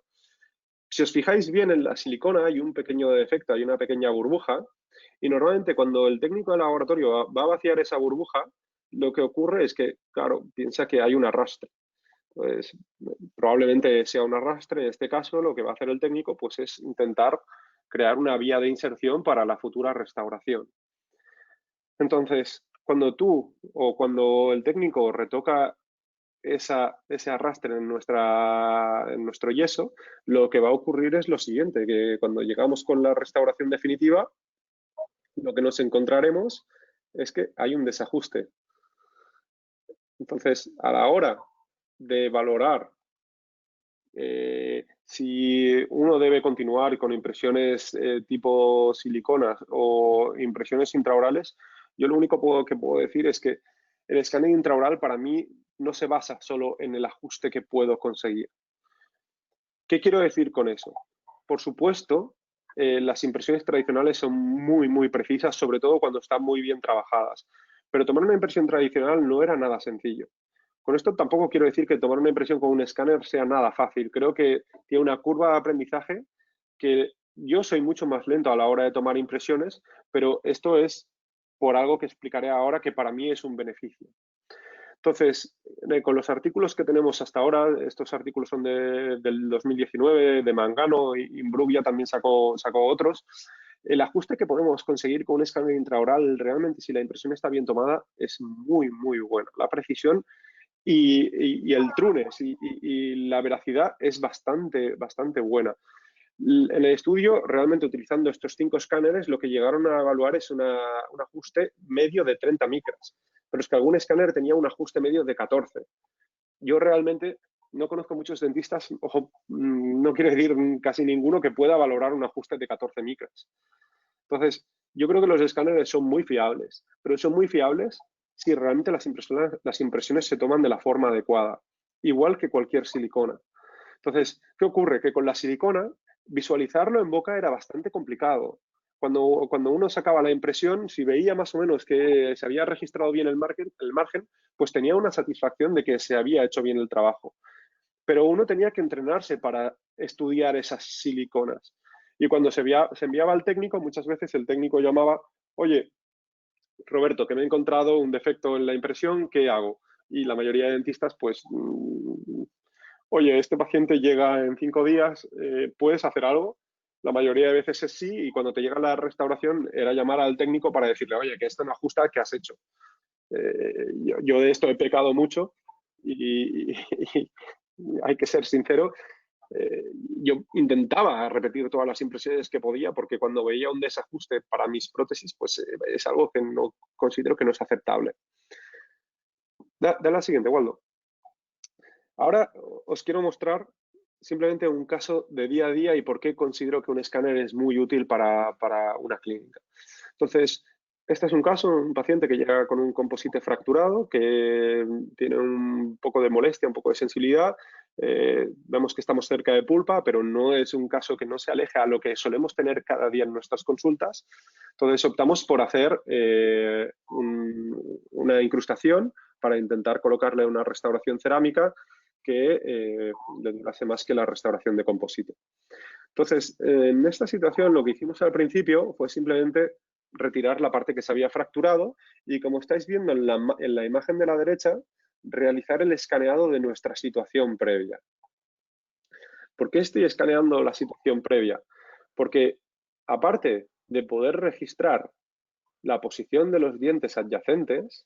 Si os fijáis bien en la silicona hay un pequeño defecto, hay una pequeña burbuja y normalmente cuando el técnico de laboratorio va a vaciar esa burbuja, lo que ocurre es que, claro, piensa que hay un arrastre. Pues probablemente sea un arrastre. En este caso, lo que va a hacer el técnico pues, es intentar crear una vía de inserción para la futura restauración. Entonces, cuando tú o cuando el técnico retoca ese arrastre en nuestro yeso, lo que va a ocurrir es lo siguiente, que cuando llegamos con la restauración definitiva, lo que nos encontraremos es que hay un desajuste. Entonces, a la hora de valorar si uno debe continuar con impresiones tipo siliconas o impresiones intraorales, yo lo único que puedo decir es que el escáner intraoral para mí no se basa solo en el ajuste que puedo conseguir. ¿Qué quiero decir con eso? Por supuesto, las impresiones tradicionales son muy precisas, sobre todo cuando están muy bien trabajadas. Pero tomar una impresión tradicional no era nada sencillo. Con esto tampoco quiero decir que tomar una impresión con un escáner sea nada fácil. Creo que tiene una curva de aprendizaje que yo soy mucho más lento a la hora de tomar impresiones, pero esto es por algo que explicaré ahora que para mí es un beneficio. Entonces, con los artículos que tenemos hasta ahora, estos artículos son del 2019, de Mangano, y Imbruglia también sacó otros, el ajuste que podemos conseguir con un escáner intraoral, realmente si la impresión está bien tomada, es muy bueno. La precisión y el trunes y la veracidad es bastante buena. En el estudio, realmente utilizando estos 5 escáneres, lo que llegaron a evaluar es un ajuste medio de 30 micras, pero es que algún escáner tenía un ajuste medio de 14. Yo realmente no conozco muchos dentistas, ojo, no quiero decir casi ninguno que pueda valorar un ajuste de 14 micras. Entonces, yo creo que los escáneres son muy fiables, pero son muy fiables si realmente las impresiones se toman de la forma adecuada, igual que cualquier silicona. Entonces, ¿qué ocurre? Que con la silicona, visualizarlo en boca era bastante complicado. Cuando uno sacaba la impresión, si veía más o menos que se había registrado bien el margen, pues tenía una satisfacción de que se había hecho bien el trabajo. Pero uno tenía que entrenarse para estudiar esas siliconas. Y cuando se enviaba al técnico, muchas veces el técnico llamaba, oye, Roberto, que me he encontrado un defecto en la impresión, ¿qué hago? Y la mayoría de dentistas, pues, oye, este paciente llega en 5 días, ¿puedes hacer algo? La mayoría de veces es sí, y cuando te llega la restauración era llamar al técnico para decirle, oye, que esto no ajusta, ¿qué has hecho? Yo de esto he pecado mucho y hay que ser sincero. Yo intentaba repetir todas las impresiones que podía porque cuando veía un desajuste para mis prótesis, pues es algo que no considero que no es aceptable. Da la siguiente, Waldo. Ahora os quiero mostrar simplemente un caso de día a día y por qué considero que un escáner es muy útil para una clínica. Entonces, este es un caso, un paciente que llega con un composite fracturado, que tiene un poco de molestia, un poco de sensibilidad. Vemos que estamos cerca de pulpa, pero no es un caso que no se aleje a lo que solemos tener cada día en nuestras consultas. Entonces, optamos por hacer una incrustación para intentar colocarle una restauración cerámica que le durase más que la restauración de composite. Entonces, en esta situación lo que hicimos al principio fue simplemente retirar la parte que se había fracturado y, como estáis viendo en la imagen de la derecha, realizar el escaneado de nuestra situación previa. ¿Por qué estoy escaneando la situación previa? Porque aparte de poder registrar la posición de los dientes adyacentes,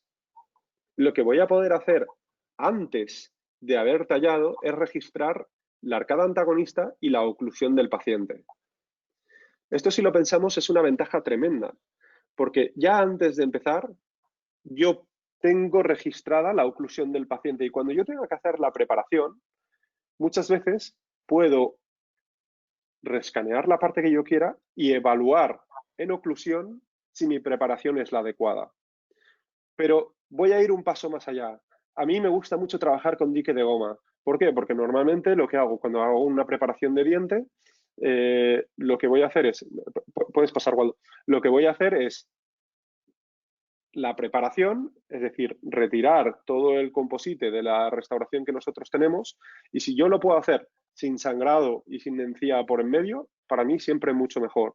lo que voy a poder hacer antes de haber tallado es registrar la arcada antagonista y la oclusión del paciente. Esto, si lo pensamos, es una ventaja tremenda, porque ya antes de empezar, yo tengo registrada la oclusión del paciente. Y cuando yo tenga que hacer la preparación, muchas veces puedo reescanear la parte que yo quiera y evaluar en oclusión si mi preparación es la adecuada. Pero voy a ir un paso más allá. A mí me gusta mucho trabajar con dique de goma. ¿Por qué? Porque normalmente lo que hago cuando hago una preparación de diente, lo que voy a hacer es, puedes pasar, Waldo, lo que voy a hacer es la preparación, es decir, retirar todo el composite de la restauración que nosotros tenemos, y si yo lo puedo hacer sin sangrado y sin encía por en medio, para mí siempre mucho mejor.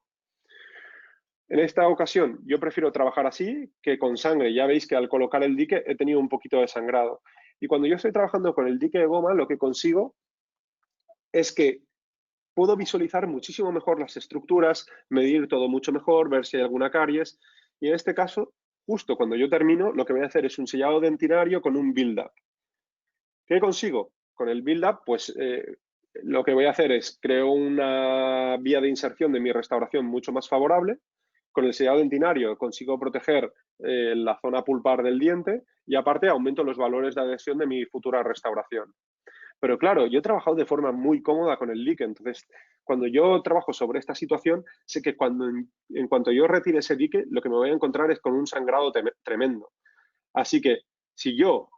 En esta ocasión yo prefiero trabajar así que con sangre. Ya veis que al colocar el dique he tenido un poquito de sangrado. Y cuando yo estoy trabajando con el dique de goma, lo que consigo es que puedo visualizar muchísimo mejor las estructuras, medir todo mucho mejor, ver si hay alguna caries. Y en este caso, justo cuando yo termino, lo que voy a hacer es un sellado dentinario con un build-up. ¿Qué consigo? Con el build-up, pues lo que voy a hacer es creo una vía de inserción de mi restauración mucho más favorable. Con el sellado dentinario consigo proteger la zona pulpar del diente y aparte aumento los valores de adhesión de mi futura restauración. Pero claro, yo he trabajado de forma muy cómoda con el dique, entonces cuando yo trabajo sobre esta situación, sé que en cuanto yo retire ese dique, lo que me voy a encontrar es con un sangrado tremendo. Así que si yo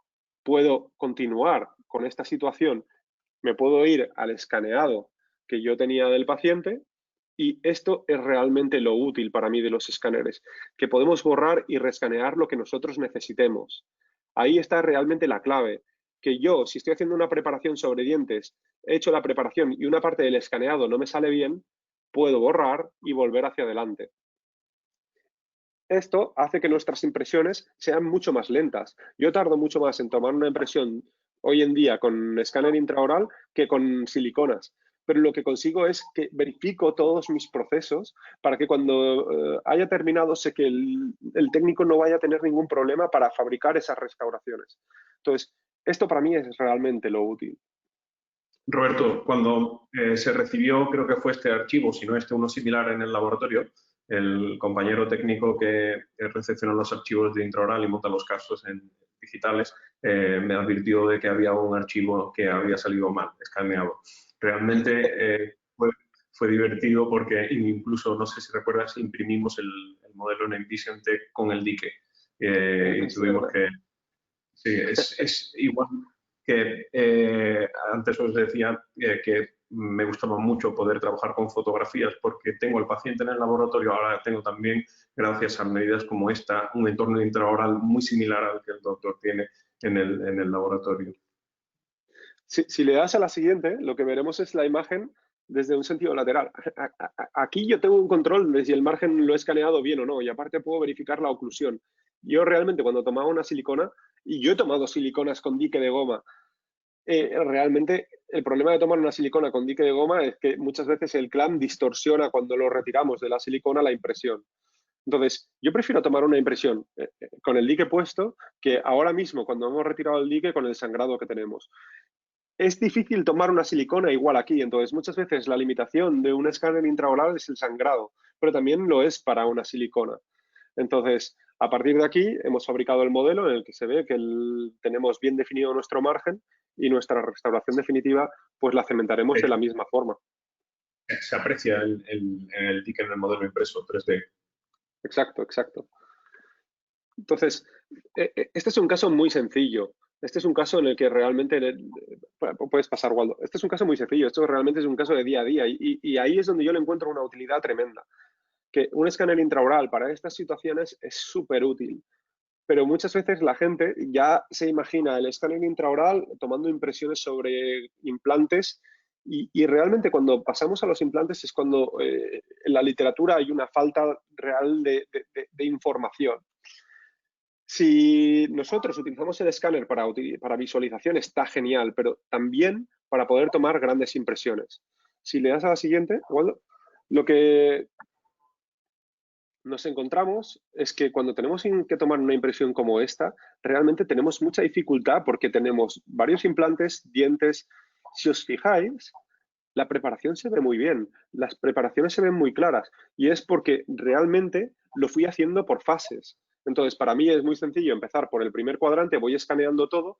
puedo continuar con esta situación, me puedo ir al escaneado que yo tenía del paciente. Y esto es realmente lo útil para mí de los escáneres, que podemos borrar y reescanear lo que nosotros necesitemos. Ahí está realmente la clave, que yo, si estoy haciendo una preparación sobre dientes, he hecho la preparación y una parte del escaneado no me sale bien, puedo borrar y volver hacia adelante. Esto hace que nuestras impresiones sean mucho más lentas. Yo tardo mucho más en tomar una impresión hoy en día con escáner intraoral que con siliconas. Pero lo que consigo es que verifico todos mis procesos para que cuando haya terminado sé que el técnico no vaya a tener ningún problema para fabricar esas restauraciones. Entonces, esto para mí es realmente lo útil. Roberto, cuando se recibió, creo que fue este archivo, si no uno similar en el laboratorio, el compañero técnico que recepciona los archivos de intraoral y monta los casos en digitales, me advirtió de que había un archivo que había salido mal, escaneado. Realmente fue divertido porque incluso, no sé si recuerdas, imprimimos el modelo en Envision Tech con el dique y tuvimos que... Sí, es igual que antes os decía que me gustaba mucho poder trabajar con fotografías porque tengo al paciente en el laboratorio, ahora tengo también, gracias a medidas como esta, un entorno intraoral muy similar al que el doctor tiene en el laboratorio. Si le das a la siguiente, lo que veremos es la imagen desde un sentido lateral. Aquí yo tengo un control de si el margen lo he escaneado bien o no, y aparte puedo verificar la oclusión. Yo realmente cuando tomaba una silicona, y yo he tomado siliconas con dique de goma, realmente el problema de tomar una silicona con dique de goma es que muchas veces el clamp distorsiona cuando lo retiramos de la silicona la impresión. Entonces, yo prefiero tomar una impresión con el dique puesto que ahora mismo cuando hemos retirado el dique con el sangrado que tenemos. Es difícil tomar una silicona igual aquí, entonces muchas veces la limitación de un escáner intraoral es el sangrado, pero también lo es para una silicona. Entonces, a partir de aquí hemos fabricado el modelo en el que se ve que tenemos bien definido nuestro margen y nuestra restauración definitiva pues la cementaremos de la misma forma. Se aprecia el dique en el modelo impreso 3D. Exacto, exacto. Entonces, este es un caso muy sencillo. Este es un caso en el que realmente puedes pasar, Waldo. Este es un caso muy sencillo. Esto realmente es un caso de día a día y ahí es donde yo le encuentro una utilidad tremenda. Que un escáner intraoral para estas situaciones es súper útil. Pero muchas veces la gente ya se imagina el escáner intraoral tomando impresiones sobre implantes y realmente cuando pasamos a los implantes es cuando en la literatura hay una falta real de información. Si nosotros utilizamos el escáner para visualización está genial, pero también para poder tomar grandes impresiones. Si le das a la siguiente, Waldo, lo que nos encontramos es que cuando tenemos que tomar una impresión como esta, realmente tenemos mucha dificultad porque tenemos varios implantes, dientes. Si os fijáis, la preparación se ve muy bien, las preparaciones se ven muy claras y es porque realmente lo fui haciendo por fases. Entonces, para mí es muy sencillo empezar por el primer cuadrante, voy escaneando todo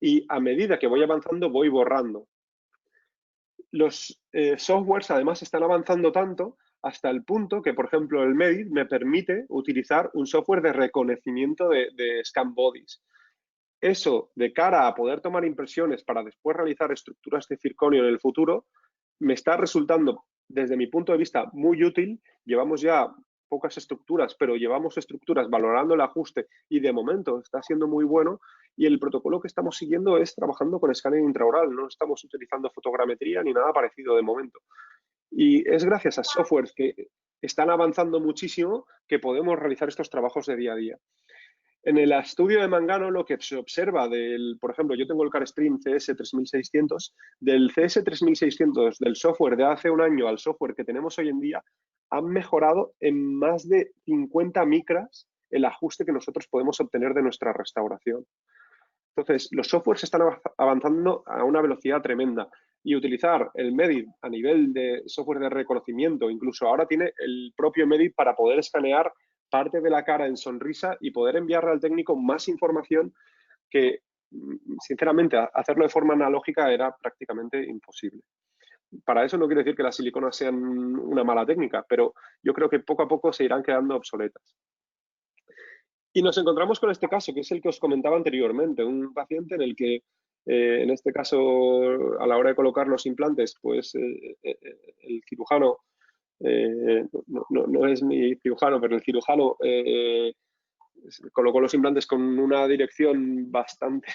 y a medida que voy avanzando voy borrando. Los softwares además están avanzando tanto hasta el punto que, por ejemplo, el Medit me permite utilizar un software de reconocimiento de scan bodies. Eso, de cara a poder tomar impresiones para después realizar estructuras de circonio en el futuro, me está resultando, desde mi punto de vista, muy útil. Llevamos ya pocas estructuras, pero llevamos estructuras valorando el ajuste y de momento está siendo muy bueno. Y el protocolo que estamos siguiendo es trabajando con escáner intraoral, no estamos utilizando fotogrametría ni nada parecido de momento. Y es gracias a softwares que están avanzando muchísimo que podemos realizar estos trabajos de día a día. En el estudio de Mangano lo que se observa por ejemplo, yo tengo el CarStream CS3600, del CS3600 del software de hace un año al software que tenemos hoy en día, han mejorado en más de 50 micras el ajuste que nosotros podemos obtener de nuestra restauración. Entonces, los softwares están avanzando a una velocidad tremenda y utilizar el Medit a nivel de software de reconocimiento, incluso ahora tiene el propio Medit para poder escanear parte de la cara en sonrisa y poder enviarle al técnico más información que, sinceramente, hacerlo de forma analógica era prácticamente imposible. Para eso no quiere decir que las siliconas sean una mala técnica, pero yo creo que poco a poco se irán quedando obsoletas. Y nos encontramos con este caso, que es el que os comentaba anteriormente, un paciente en el que, en este caso, a la hora de colocar los implantes, pues el cirujano, no es mi cirujano, pero el cirujano colocó los implantes con una dirección bastante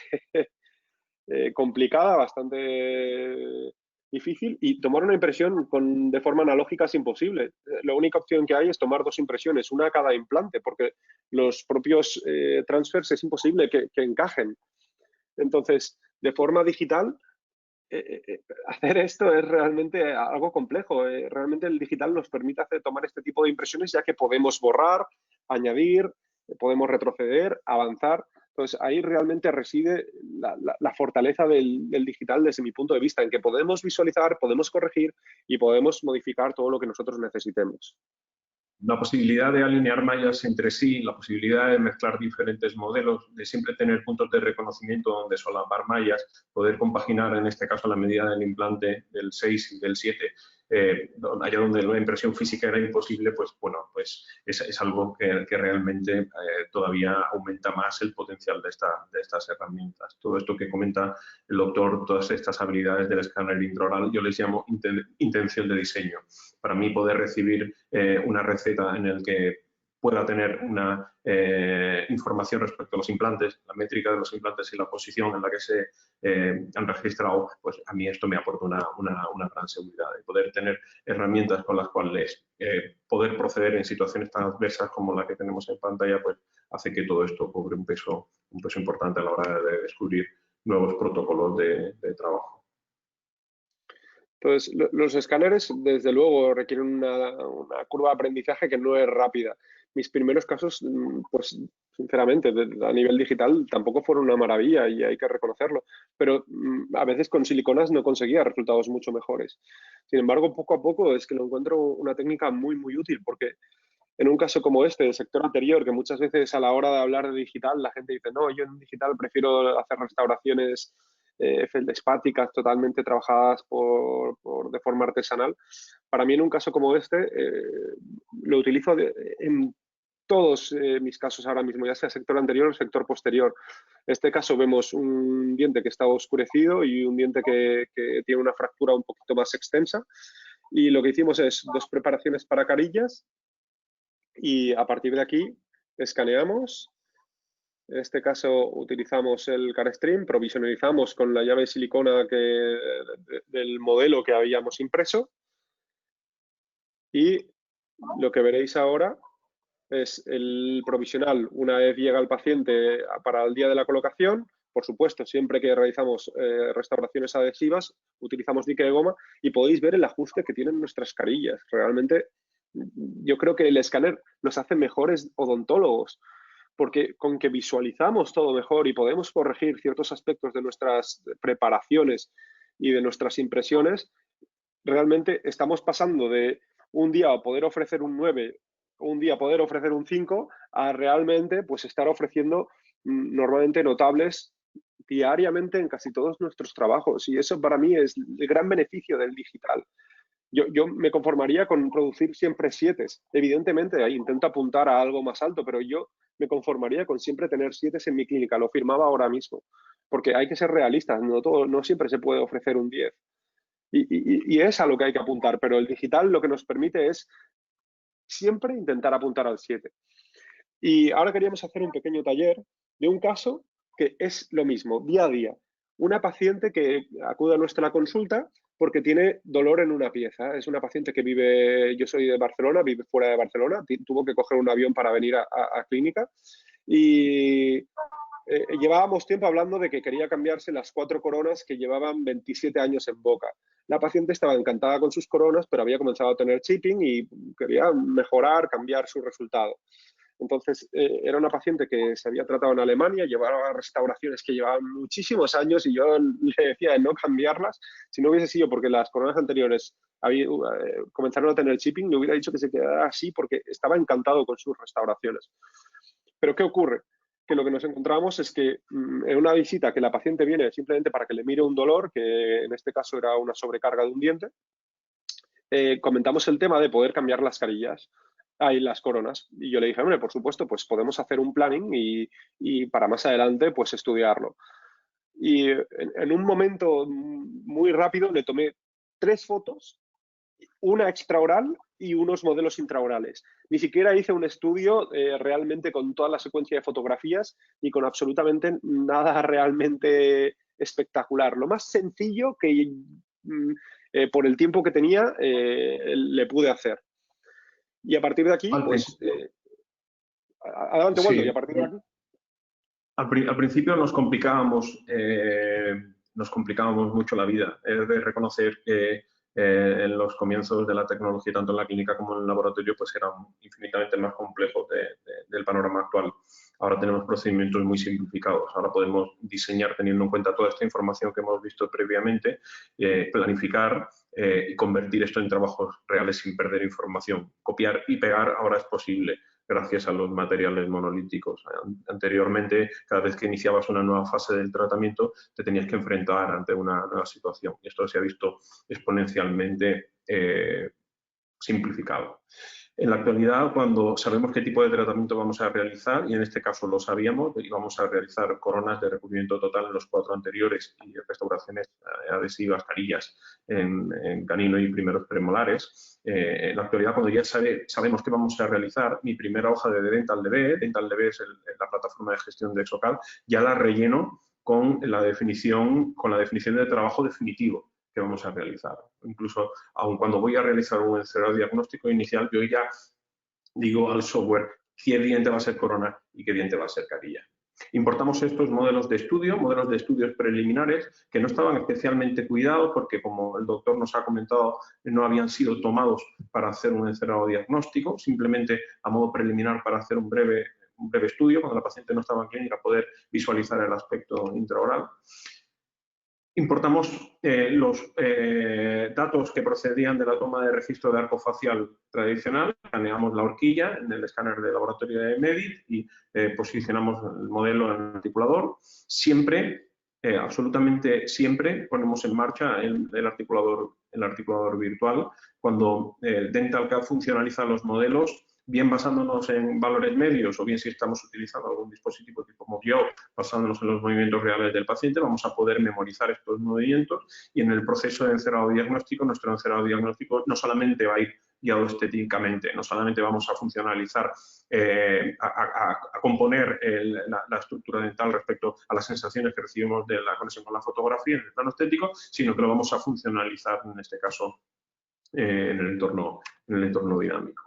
complicada, bastante difícil, y tomar una impresión de forma analógica es imposible. La única opción que hay es tomar dos impresiones, una a cada implante, porque los propios transfers es imposible que encajen. Entonces, de forma digital, hacer esto es realmente algo complejo. Realmente el digital nos permite tomar este tipo de impresiones, ya que podemos borrar, añadir, podemos retroceder, avanzar. Entonces, ahí realmente reside la fortaleza del digital desde mi punto de vista, en que podemos visualizar, podemos corregir y podemos modificar todo lo que nosotros necesitemos. La posibilidad de alinear mallas entre sí, la posibilidad de mezclar diferentes modelos, de siempre tener puntos de reconocimiento donde solapar mallas, poder compaginar, en este caso, la medida del implante del 6 y del 7, allá donde la impresión física era imposible, pues bueno, pues es algo que realmente todavía aumenta más el potencial de estas herramientas. Todo esto que comenta el doctor, todas estas habilidades del escáner intraoral, yo les llamo intención de diseño. Para mí, poder recibir una receta en el que pueda tener una información respecto a los implantes, la métrica de los implantes y la posición en la que se han registrado, pues a mí esto me aporta una gran seguridad. Y poder tener herramientas con las cuales poder proceder en situaciones tan adversas como la que tenemos en pantalla, pues hace que todo esto cobre un peso importante a la hora de descubrir nuevos protocolos de trabajo. Entonces, los escáneres, desde luego, requieren una curva de aprendizaje que no es rápida. Mis primeros casos, pues, sinceramente, a nivel digital, tampoco fueron una maravilla y hay que reconocerlo. Pero a veces con siliconas no conseguía resultados mucho mejores. Sin embargo, poco a poco es que lo encuentro una técnica muy, muy útil, porque en un caso como este, del sector anterior, que muchas veces a la hora de hablar de digital, la gente dice, no, yo en digital prefiero hacer restauraciones feldespáticas totalmente trabajadas de forma artesanal. Para mí, en un caso como este, lo utilizo en todos mis casos ahora mismo, ya sea sector anterior o sector posterior. En este caso vemos un diente que está oscurecido y un diente que tiene una fractura un poquito más extensa. Y lo que hicimos es dos preparaciones para carillas y a partir de aquí escaneamos. En este caso utilizamos el CarStream, provisionalizamos con la llave de silicona del modelo que habíamos impreso y lo que veréis ahora es el provisional una vez llega el paciente para el día de la colocación. Por supuesto, siempre que realizamos restauraciones adhesivas utilizamos dique de goma y podéis ver el ajuste que tienen nuestras carillas. Realmente yo creo que el escáner nos hace mejores odontólogos, porque con que visualizamos todo mejor y podemos corregir ciertos aspectos de nuestras preparaciones y de nuestras impresiones, realmente estamos pasando de un día a poder ofrecer un 9 un día poder ofrecer un 5 a realmente pues estar ofreciendo normalmente notables diariamente en casi todos nuestros trabajos. Y eso para mí es el gran beneficio del digital. Yo me conformaría con producir siempre 7. Evidentemente, intento apuntar a algo más alto, pero yo me conformaría con siempre tener 7 en mi clínica. Lo firmaba ahora mismo, porque hay que ser realistas. No siempre se puede ofrecer un 10. Y es a lo que hay que apuntar, pero el digital lo que nos permite es siempre intentar apuntar al 7. Y ahora queríamos hacer un pequeño taller de un caso que es lo mismo, día a día. Una paciente que acude a nuestra consulta porque tiene dolor en una pieza. Es una paciente que vive, yo soy de Barcelona, vive fuera de Barcelona, tuvo que coger un avión para venir a clínica y llevábamos tiempo hablando de que quería cambiarse las 4 coronas que llevaban 27 años en boca. La paciente estaba encantada con sus coronas, pero había comenzado a tener chipping y quería mejorar, cambiar su resultado. Entonces, era una paciente que se había tratado en Alemania, llevaba restauraciones que llevaban muchísimos años y yo le decía de no cambiarlas. Si no hubiese sido porque las coronas anteriores comenzaron a tener chipping, le hubiera dicho que se quedara así porque estaba encantado con sus restauraciones. Pero ¿qué ocurre? Que lo que nos encontramos es que en una visita que la paciente viene simplemente para que le mire un dolor, que en este caso era una sobrecarga de un diente, comentamos el tema de poder cambiar las carillas, las coronas. Y yo le dije, hombre, por supuesto, pues podemos hacer un planning y para más adelante, pues estudiarlo. Y en un momento muy rápido le tomé 3 fotos, una extraoral y unos modelos intraorales. Ni siquiera hice un estudio realmente con toda la secuencia de fotografías ni con absolutamente nada realmente espectacular. Lo más sencillo que por el tiempo que tenía le pude hacer. Y a partir de aquí, pues... adelante, Waldo, Sí. y a partir de aquí... Al principio nos complicábamos mucho la vida. Es de reconocer que en los comienzos de la tecnología, tanto en la clínica como en el laboratorio, pues eran infinitamente más complejos del panorama actual. Ahora tenemos procedimientos muy simplificados. Ahora podemos diseñar teniendo en cuenta toda esta información que hemos visto previamente, planificar y convertir esto en trabajos reales sin perder información. Copiar y pegar ahora es posible gracias a los materiales monolíticos. Anteriormente, cada vez que iniciabas una nueva fase del tratamiento, te tenías que enfrentar ante una nueva situación. Y esto se ha visto exponencialmente simplificado. En la actualidad, cuando sabemos qué tipo de tratamiento vamos a realizar, y en este caso lo sabíamos, íbamos a realizar coronas de recubrimiento total en los 4 anteriores y restauraciones adhesivas, carillas en canino y primeros premolares. En la actualidad, cuando ya sabemos qué vamos a realizar, mi primera hoja de DentalDB, DentalDB es la plataforma de gestión de Exocal, ya la relleno con la definición de trabajo definitivo que vamos a realizar. Incluso, aun cuando voy a realizar un encerado diagnóstico inicial, yo ya digo al software qué diente va a ser corona y qué diente va a ser carilla. Importamos estos modelos de estudios preliminares que no estaban especialmente cuidados porque, como el doctor nos ha comentado, no habían sido tomados para hacer un encerado diagnóstico, simplemente a modo preliminar para hacer un breve estudio, cuando la paciente no estaba en clínica, poder visualizar el aspecto intraoral. Importamos los datos que procedían de la toma de registro de arco facial tradicional, escaneamos la horquilla en el escáner de laboratorio de Medit y posicionamos el modelo en el articulador. Siempre, absolutamente siempre, ponemos en marcha el articulador virtual. Cuando DentalCAD funcionaliza los modelos, bien basándonos en valores medios o bien si estamos utilizando algún dispositivo tipo Mobiop, basándonos en los movimientos reales del paciente, vamos a poder memorizar estos movimientos y en el proceso de encerado diagnóstico, nuestro encerado diagnóstico no solamente va a ir guiado estéticamente, no solamente vamos a funcionalizar, a componer la estructura dental respecto a las sensaciones que recibimos de la conexión con la fotografía en el plano estético, sino que lo vamos a funcionalizar, en este caso, en el entorno dinámico.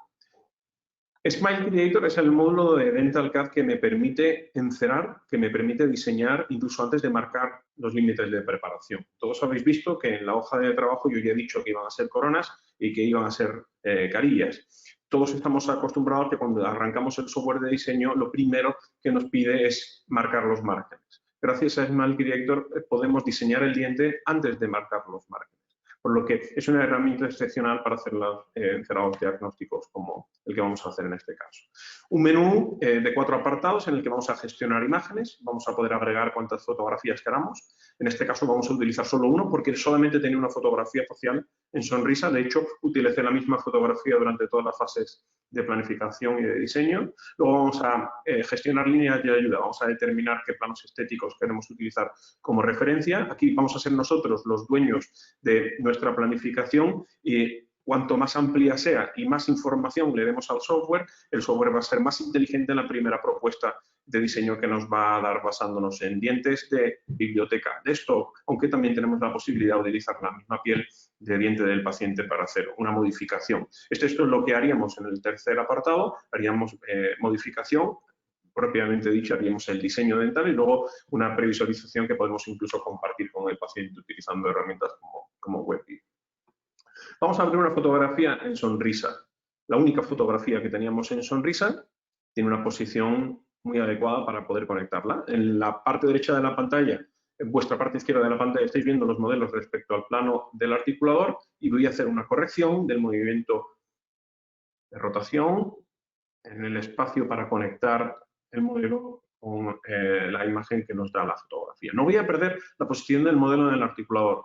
Smile Creator es el módulo de DentalCAD que me permite encerar, que me permite diseñar incluso antes de marcar los límites de preparación. Todos habéis visto que en la hoja de trabajo yo ya he dicho que iban a ser coronas y que iban a ser carillas. Todos estamos acostumbrados a que cuando arrancamos el software de diseño, lo primero que nos pide es marcar los márgenes. Gracias a Smile Creator podemos diseñar el diente antes de marcar los márgenes. por lo que es una herramienta excepcional para hacer encerados diagnósticos como el que vamos a hacer en este caso. Un menú de 4 apartados en el que vamos a gestionar imágenes, vamos a poder agregar cuantas fotografías queramos. En este caso vamos a utilizar solo uno porque solamente tenía una fotografía facial en Sonrisa. De hecho, utilicé la misma fotografía durante todas las fases de planificación y de diseño. Luego vamos a gestionar líneas de ayuda, vamos a determinar qué planos estéticos queremos utilizar como referencia. Aquí vamos a ser nosotros los dueños de nuestra planificación y cuanto más amplia sea y más información le demos al software, el software va a ser más inteligente en la primera propuesta de diseño que nos va a dar basándonos en dientes de biblioteca de stock, aunque también tenemos la posibilidad de utilizar la misma piel de diente del paciente para hacer una modificación. Esto es lo que haríamos en el tercer apartado, haríamos modificación, propiamente dicho, haríamos el diseño dental y luego una previsualización que podemos incluso compartir con el paciente utilizando herramientas como WebView. Vamos a abrir una fotografía en Sonrisa. La única fotografía que teníamos en Sonrisa tiene una posición muy adecuada para poder conectarla. En la parte derecha de la pantalla, en vuestra parte izquierda de la pantalla, estáis viendo los modelos respecto al plano del articulador y voy a hacer una corrección del movimiento de rotación en el espacio para conectar el modelo con la imagen que nos da la fotografía. No voy a perder la posición del modelo en el articulador.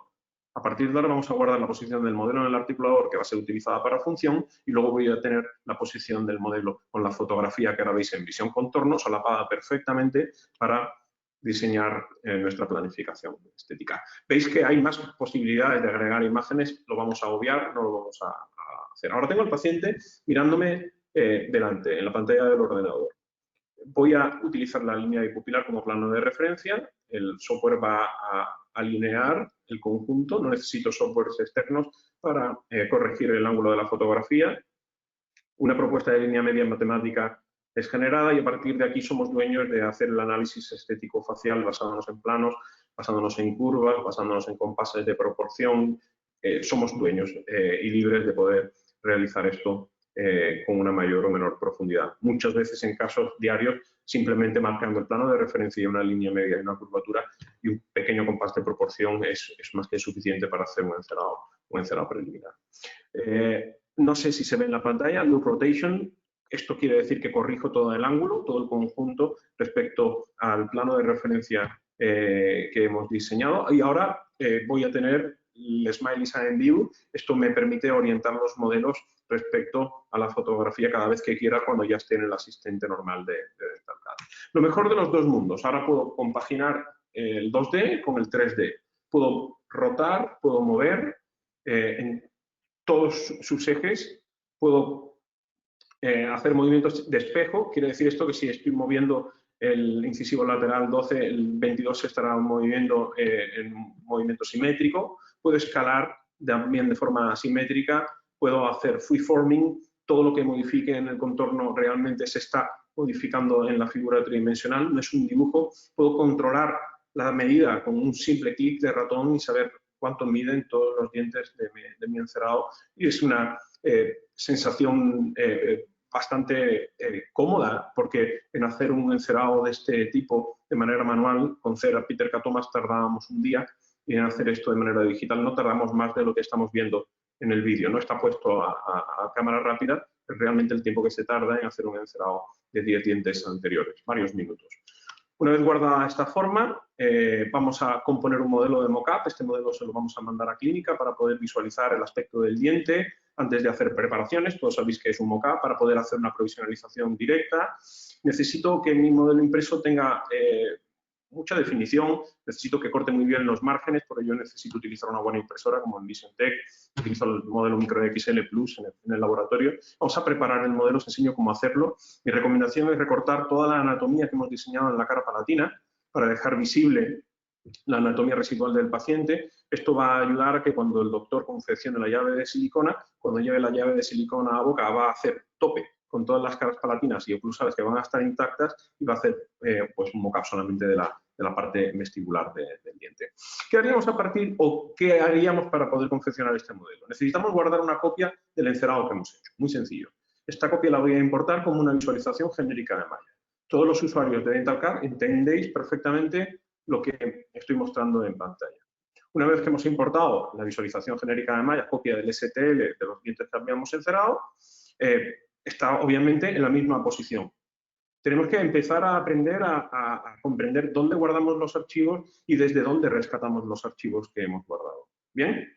A partir de ahora vamos a guardar la posición del modelo en el articulador que va a ser utilizada para función y luego voy a tener la posición del modelo con la fotografía que ahora veis en visión contorno solapada perfectamente para diseñar nuestra planificación estética. Veis que hay más posibilidades de agregar imágenes, lo vamos a obviar, no lo vamos a hacer. Ahora tengo al paciente mirándome delante, en la pantalla del ordenador. Voy a utilizar la línea bipupilar como plano de referencia, el software va a alinear el conjunto, no necesito softwares externos para corregir el ángulo de la fotografía. Una propuesta de línea media en matemática es generada y a partir de aquí somos dueños de hacer el análisis estético facial basándonos en planos, basándonos en curvas, basándonos en compases de proporción. Somos dueños y libres de poder realizar esto con una mayor o menor profundidad. Muchas veces en casos diarios, simplemente marcando el plano de referencia y una línea media y una curvatura y un pequeño compás de proporción es más que suficiente para hacer un encerado preliminar. No sé si se ve en la pantalla, Loop Rotation. Esto quiere decir que corrijo todo el ángulo, todo el conjunto respecto al plano de referencia que hemos diseñado. Y ahora voy a tener el Smiley Sign View. Esto me permite orientar los modelos respecto a la fotografía cada vez que quiera cuando ya esté en el asistente normal de DentalCAD. Lo mejor de los dos mundos. Ahora puedo compaginar el 2D con el 3D. Puedo rotar, puedo mover en todos sus ejes. Puedo hacer movimientos de espejo. Quiere decir esto que si estoy moviendo el incisivo lateral 12, el 22 se estará moviendo en movimiento simétrico. Puedo escalar también de forma asimétrica. Puedo hacer freeforming, todo lo que modifique en el contorno realmente se está modificando en la figura tridimensional, no es un dibujo. Puedo controlar la medida con un simple clic de ratón y saber cuánto miden todos los dientes de mi encerado. Y es una sensación bastante cómoda, porque en hacer un encerado de este tipo de manera manual, con cera Peter K. Thomas tardábamos un día y en hacer esto de manera digital no tardamos más de lo que estamos viendo en el vídeo. No está puesto a cámara rápida, pero realmente el tiempo que se tarda en hacer un encerado de 10 dientes anteriores, varios minutos. Una vez guardada esta forma, vamos a componer un modelo de mockup. Este modelo se lo vamos a mandar a clínica para poder visualizar el aspecto del diente antes de hacer preparaciones. Todos sabéis que es un mockup para poder hacer una provisionalización directa. Necesito que mi modelo impreso tenga mucha definición, necesito que corte muy bien los márgenes, por ello necesito utilizar una buena impresora como en VisionTech, utilizo el modelo Micro XL Plus en el laboratorio. Vamos a preparar el modelo, os enseño cómo hacerlo. Mi recomendación es recortar toda la anatomía que hemos diseñado en la cara palatina para dejar visible la anatomía residual del paciente. Esto va a ayudar a que cuando el doctor confeccione la llave de silicona, cuando lleve la llave de silicona a boca, va a hacer tope con todas las caras palatinas y oclusales que van a estar intactas y va a hacer pues un mockup solamente de la parte vestibular del diente. ¿Qué haríamos a partir o qué haríamos para poder confeccionar este modelo? Necesitamos guardar una copia del encerado que hemos hecho. Muy sencillo. Esta copia la voy a importar como una visualización genérica de malla. Todos los usuarios de DentalCAD entendéis perfectamente lo que estoy mostrando en pantalla. Una vez que hemos importado la visualización genérica de malla, copia del STL de los dientes que habíamos encerado, está obviamente en la misma posición. Tenemos que empezar a aprender a comprender dónde guardamos los archivos y desde dónde rescatamos los archivos que hemos guardado. ¿Bien?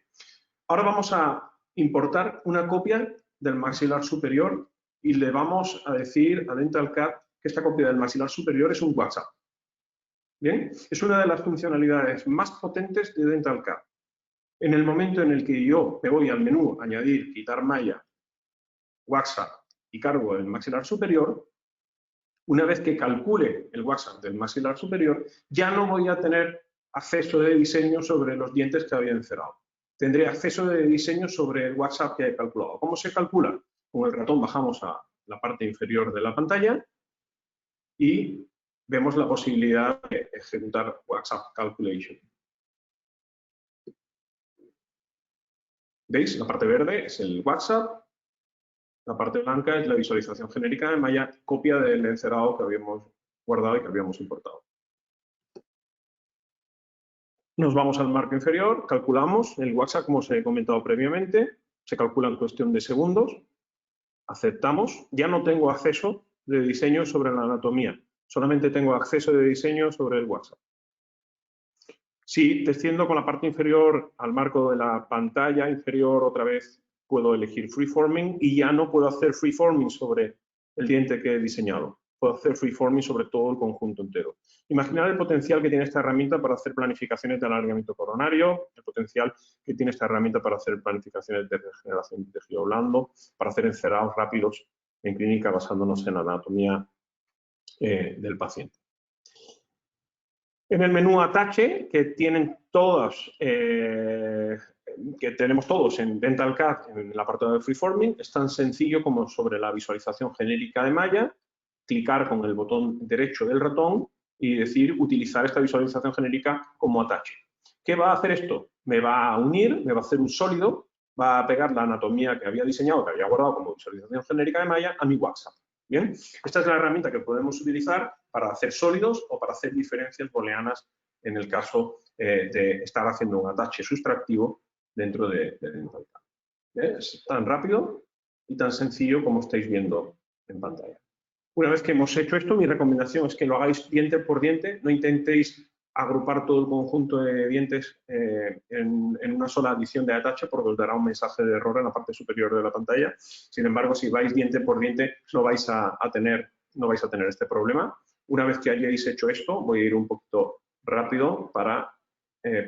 Ahora vamos a importar una copia del maxilar superior y le vamos a decir a DentalCAD que esta copia del maxilar superior es un WhatsApp. ¿Bien? Es una de las funcionalidades más potentes de DentalCAD. En el momento en el que yo me voy al menú, añadir, quitar malla, WhatsApp y cargo el maxilar superior, una vez que calcule el WhatsApp del maxilar superior, ya no voy a tener acceso de diseño sobre los dientes que había encerado. Tendré acceso de diseño sobre el WhatsApp que he calculado. ¿Cómo se calcula? Con el ratón bajamos a la parte inferior de la pantalla y vemos la posibilidad de ejecutar WhatsApp Calculation. ¿Veis? La parte verde es el WhatsApp, la parte blanca es la visualización genérica de malla, copia del encerado que habíamos guardado y que habíamos importado. Nos vamos al marco inferior, calculamos el WhatsApp como os he comentado previamente, se calcula en cuestión de segundos, aceptamos, ya no tengo acceso de diseño sobre la anatomía, solamente tengo acceso de diseño sobre el WhatsApp. Si desciendo con la parte inferior al marco de la pantalla inferior, otra vez puedo elegir freeforming y ya no puedo hacer freeforming sobre el diente que he diseñado. Puedo hacer freeforming sobre todo el conjunto entero. Imaginad el potencial que tiene esta herramienta para hacer planificaciones de alargamiento coronario, el potencial que tiene esta herramienta para hacer planificaciones de regeneración de tejido blando, para hacer encerados rápidos en clínica basándonos en la anatomía del paciente. En el menú Atache, que tienen todos, que tenemos todos en DentalCAD, en el apartado de Freeforming, es tan sencillo como sobre la visualización genérica de malla, clicar con el botón derecho del ratón y decir utilizar esta visualización genérica como Atache. ¿Qué va a hacer esto? Me va a unir, me va a hacer un sólido, va a pegar la anatomía que había diseñado, que había guardado como visualización genérica de malla, a mi WhatsApp. Bien, esta es la herramienta que podemos utilizar para hacer sólidos o para hacer diferencias booleanas en el caso de estar haciendo un atache sustractivo dentro de DentalCAD. Es tan rápido y tan sencillo como estáis viendo en pantalla. Una vez que hemos hecho esto, mi recomendación es que lo hagáis diente por diente, no intentéis agrupar todo el conjunto de dientes en una sola adición de atache porque os dará un mensaje de error en la parte superior de la pantalla. Sin embargo, si vais diente por diente, no vais a tener este problema. Una vez que hayáis hecho esto, voy a ir un poquito rápido para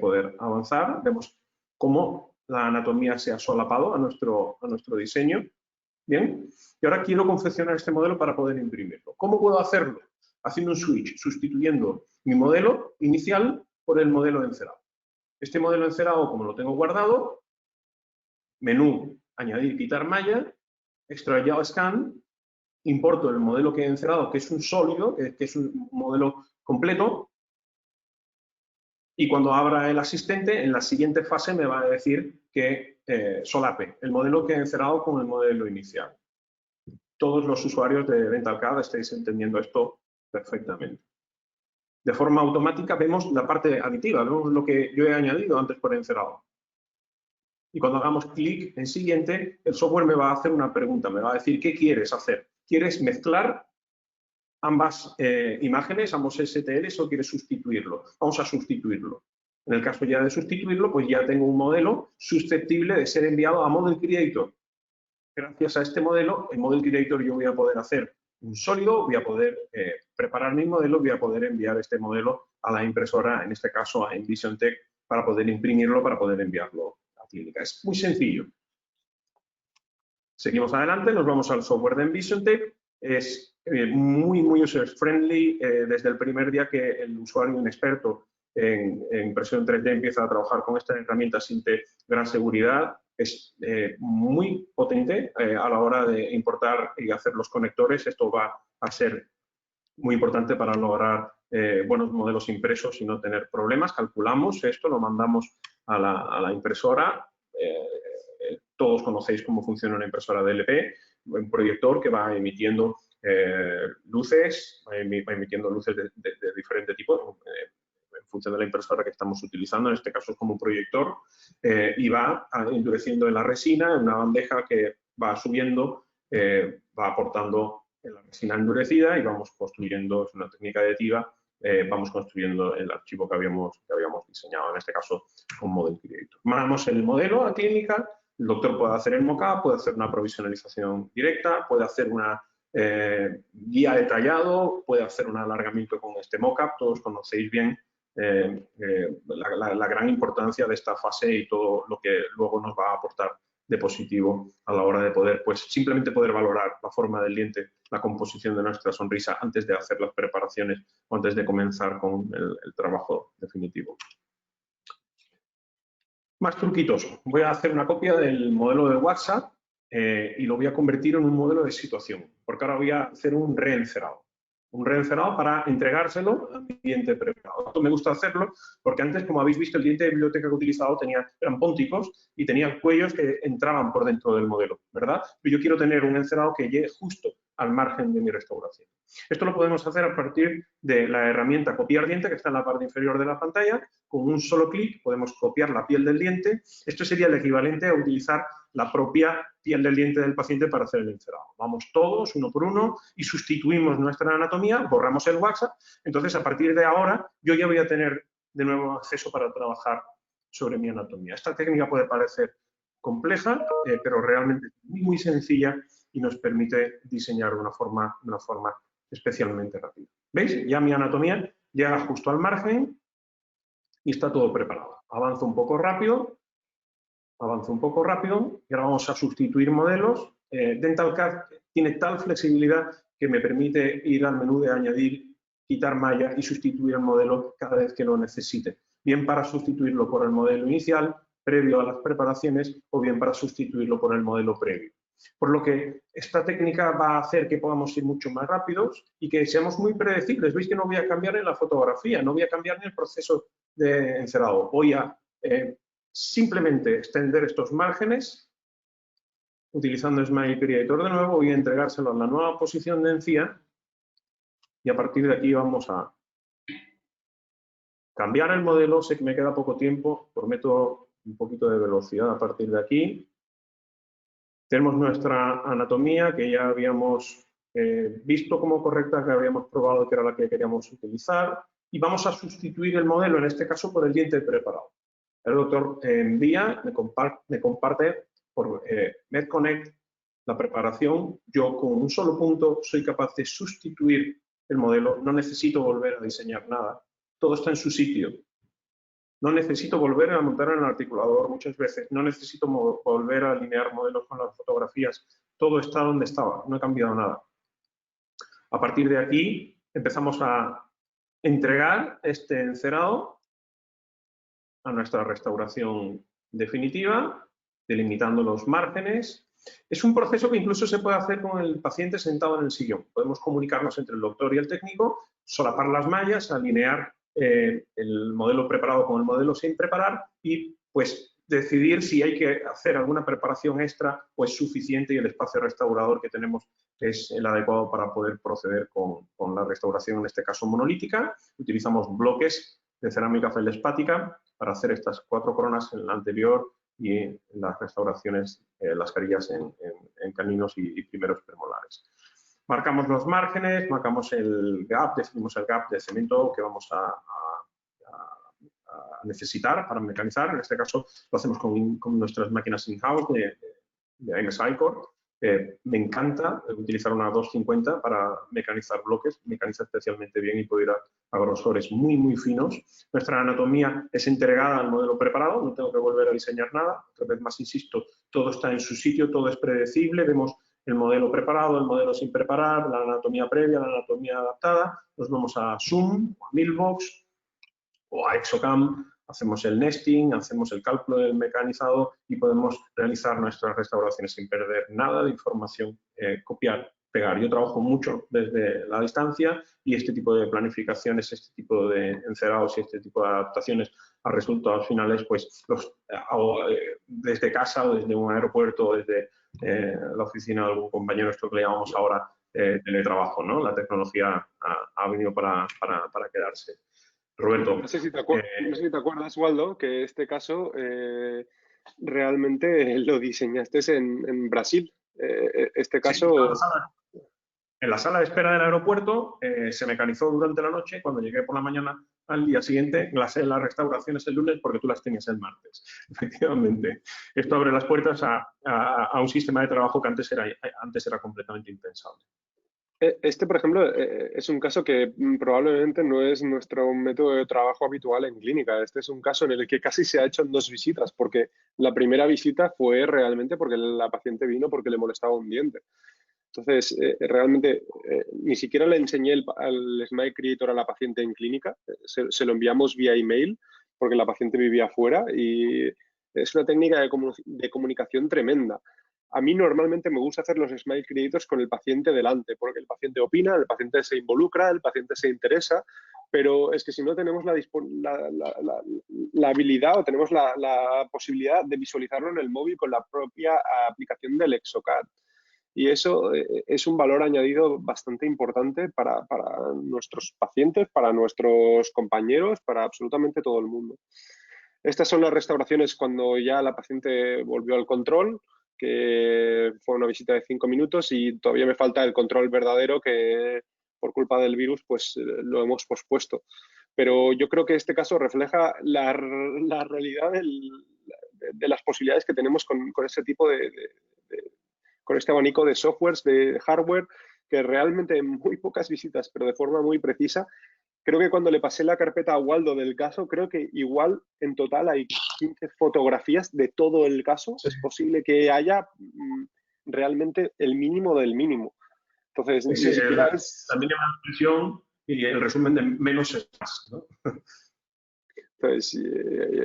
poder avanzar. Vemos cómo la anatomía se ha solapado a nuestro diseño. Bien, y ahora quiero confeccionar este modelo para poder imprimirlo. ¿Cómo puedo hacerlo? Haciendo un switch, sustituyendo mi modelo inicial por el modelo encerado. Este modelo encerado, como lo tengo guardado, menú, añadir, quitar malla, extraer scan, importo el modelo que he encerado, que es un sólido, que es un modelo completo, y cuando abra el asistente, en la siguiente fase me va a decir que solape el modelo que he encerado con el modelo inicial. Todos los usuarios de DentalCAD estáis entendiendo esto perfectamente. De forma automática vemos la parte aditiva, vemos lo que yo he añadido antes por encerado. Y cuando hagamos clic en siguiente, el software me va a hacer una pregunta, me va a decir ¿qué quieres hacer? ¿Quieres mezclar ambas imágenes, ambos STLs o quieres sustituirlo? Vamos a sustituirlo. En el caso ya de sustituirlo, pues ya tengo un modelo susceptible de ser enviado a Model Creator. Gracias a este modelo, en Model Creator yo voy a poder hacer un sólido, voy a poder preparar mi modelo, voy a poder enviar este modelo a la impresora, en este caso a EnvisionTEC, para poder imprimirlo, para poder enviarlo a clínica. Es muy sencillo. Seguimos adelante, nos vamos al software de EnvisionTEC. Es muy user-friendly desde el primer día que el usuario inexperto en impresión 3D empieza a trabajar con esta herramienta sin gran seguridad. Es muy potente a la hora de importar y hacer los conectores. Esto va a ser muy importante para lograr buenos modelos impresos y no tener problemas. Calculamos esto, lo mandamos a la impresora. Todos conocéis cómo funciona una impresora DLP, un proyector que va emitiendo luces, va emitiendo luces de diferente tipo, en función de la impresora que estamos utilizando, en este caso es como un proyector, y va endureciendo en la resina en una bandeja que va subiendo, va aportando en la resina endurecida y vamos construyendo, es una técnica aditiva, vamos construyendo el archivo que habíamos diseñado, en este caso con Model Creator. Mandamos el modelo a clínica, el doctor puede hacer el mock-up, puede hacer una provisionalización directa, puede hacer una guía detallado, puede hacer un alargamiento con este mock-up. Todos conocéis bien la gran importancia de esta fase y todo lo que luego nos va a aportar de positivo a la hora de poder, pues simplemente poder valorar la forma del diente, la composición de nuestra sonrisa antes de hacer las preparaciones o antes de comenzar con el trabajo definitivo. Más truquitos. Voy a hacer una copia del modelo de WhatsApp y lo voy a convertir en un modelo de situación, porque ahora voy a hacer un reencerado. Un reencerado para entregárselo a mi diente preparado. Esto me gusta hacerlo porque antes, como habéis visto, el diente de biblioteca que he utilizado eran pónticos y tenía cuellos que entraban por dentro del modelo, ¿verdad? Pero yo quiero tener un encerado que llegue justo al margen de mi restauración. Esto lo podemos hacer a partir de la herramienta copiar diente que está en la parte inferior de la pantalla. Con un solo clic podemos copiar la piel del diente. Esto sería el equivalente a utilizar la propia piel del diente del paciente para hacer el encerado. Vamos todos, uno por uno, y sustituimos nuestra anatomía, borramos el WhatsApp. Entonces, a partir de ahora, yo ya voy a tener de nuevo acceso para trabajar sobre mi anatomía. Esta técnica puede parecer compleja, pero realmente es muy sencilla y nos permite diseñar de una forma especialmente rápida. ¿Veis? Ya mi anatomía llega justo al margen y está todo preparado. Avanzo un poco rápido y ahora vamos a sustituir modelos. DentalCAD tiene tal flexibilidad que me permite ir al menú de añadir, quitar malla y sustituir el modelo cada vez que lo necesite. Bien para sustituirlo por el modelo inicial, previo a las preparaciones, o bien para sustituirlo por el modelo previo. Por lo que esta técnica va a hacer que podamos ir mucho más rápidos y que seamos muy predecibles. Veis que no voy a cambiar en la fotografía, no voy a cambiar en el proceso de encerado. Voy a simplemente extender estos márgenes, utilizando Smile Creator de nuevo, voy a entregárselo a la nueva posición de encía y a partir de aquí vamos a cambiar el modelo. Sé que me queda poco tiempo, prometo un poquito de velocidad a partir de aquí. Tenemos nuestra anatomía que ya habíamos visto como correcta, que habíamos probado que era la que queríamos utilizar y vamos a sustituir el modelo, en este caso, por el diente preparado. El doctor envía, me comparte por MedConnect la preparación. Yo con un solo punto soy capaz de sustituir el modelo, no necesito volver a diseñar nada, todo está en su sitio. No necesito volver a montar en el articulador muchas veces, no necesito volver a alinear modelos con las fotografías, todo está donde estaba, no he cambiado nada. A partir de aquí empezamos a entregar este encerado a nuestra restauración definitiva, delimitando los márgenes. Es un proceso que incluso se puede hacer con el paciente sentado en el sillón. Podemos comunicarnos entre el doctor y el técnico, solapar las mallas, alinear el modelo preparado con el modelo sin preparar y pues decidir si hay que hacer alguna preparación extra o es suficiente y el espacio restaurador que tenemos es el adecuado para poder proceder con la restauración, en este caso monolítica. Utilizamos bloques de cerámica feldespática para hacer estas 4 coronas en la anterior y en las restauraciones, las carillas en caninos y primeros premolares. Marcamos los márgenes, marcamos el gap, definimos el gap de cemento que vamos a necesitar para mecanizar. En este caso lo hacemos con nuestras máquinas in-house de AMS iCore. Me encanta utilizar una 250 para mecanizar bloques, mecaniza especialmente bien y puedo ir a grosores muy, muy finos. Nuestra anatomía es entregada al modelo preparado, no tengo que volver a diseñar nada. Otra vez más, insisto, todo está en su sitio, todo es predecible. Vemos el modelo preparado, el modelo sin preparar, la anatomía previa, la anatomía adaptada. Nos vamos a Zoom, a Milbox o a Exocam, hacemos el nesting, hacemos el cálculo del mecanizado y podemos realizar nuestras restauraciones sin perder nada de información, copiar, pegar. Yo trabajo mucho desde la distancia y este tipo de planificaciones, este tipo de encerados y este tipo de adaptaciones a resultados finales, pues los hago desde casa o desde un aeropuerto o desde la oficina de algún compañero, esto que le llamamos ahora teletrabajo, ¿no? La tecnología ha venido para quedarse. Roberto. No sé si te acuerdas, Waldo, que este caso realmente lo diseñaste en Brasil. Este caso... Sí, en la sala de espera del aeropuerto se mecanizó durante la noche. Cuando llegué por la mañana al día siguiente, las restauraciones el lunes porque tú las tenías el martes. Efectivamente, esto abre las puertas a un sistema de trabajo que antes era completamente impensable. Este, por ejemplo, es un caso que probablemente no es nuestro método de trabajo habitual en clínica. Este es un caso en el que casi se ha hecho en 2 visitas, porque la primera visita fue realmente porque la paciente vino porque le molestaba un diente. Entonces, realmente ni siquiera le enseñé al Smile Creator a la paciente en clínica, se lo enviamos vía email porque la paciente vivía afuera y es una técnica de comunicación tremenda. A mí normalmente me gusta hacer los Smile Creators con el paciente delante, porque el paciente opina, el paciente se involucra, el paciente se interesa, pero es que si no tenemos la habilidad o tenemos la posibilidad de visualizarlo en el móvil con la propia aplicación del Exocad. Y eso es un valor añadido bastante importante para nuestros pacientes, para nuestros compañeros, para absolutamente todo el mundo. Estas son las restauraciones cuando ya la paciente volvió al control, que fue una visita de 5 minutos y todavía me falta el control verdadero que por culpa del virus pues lo hemos pospuesto. Pero yo creo que este caso refleja la realidad de las posibilidades que tenemos con ese tipo con este abanico de softwares, de hardware, que realmente en muy pocas visitas, pero de forma muy precisa. Creo que cuando le pasé la carpeta a Waldo del caso, creo que igual en total hay 15 fotografías de todo el caso. Sí. Es posible que haya realmente el mínimo del mínimo. Entonces, sí, la mínima expresión y el resumen de menos es más, ¿no? Entonces,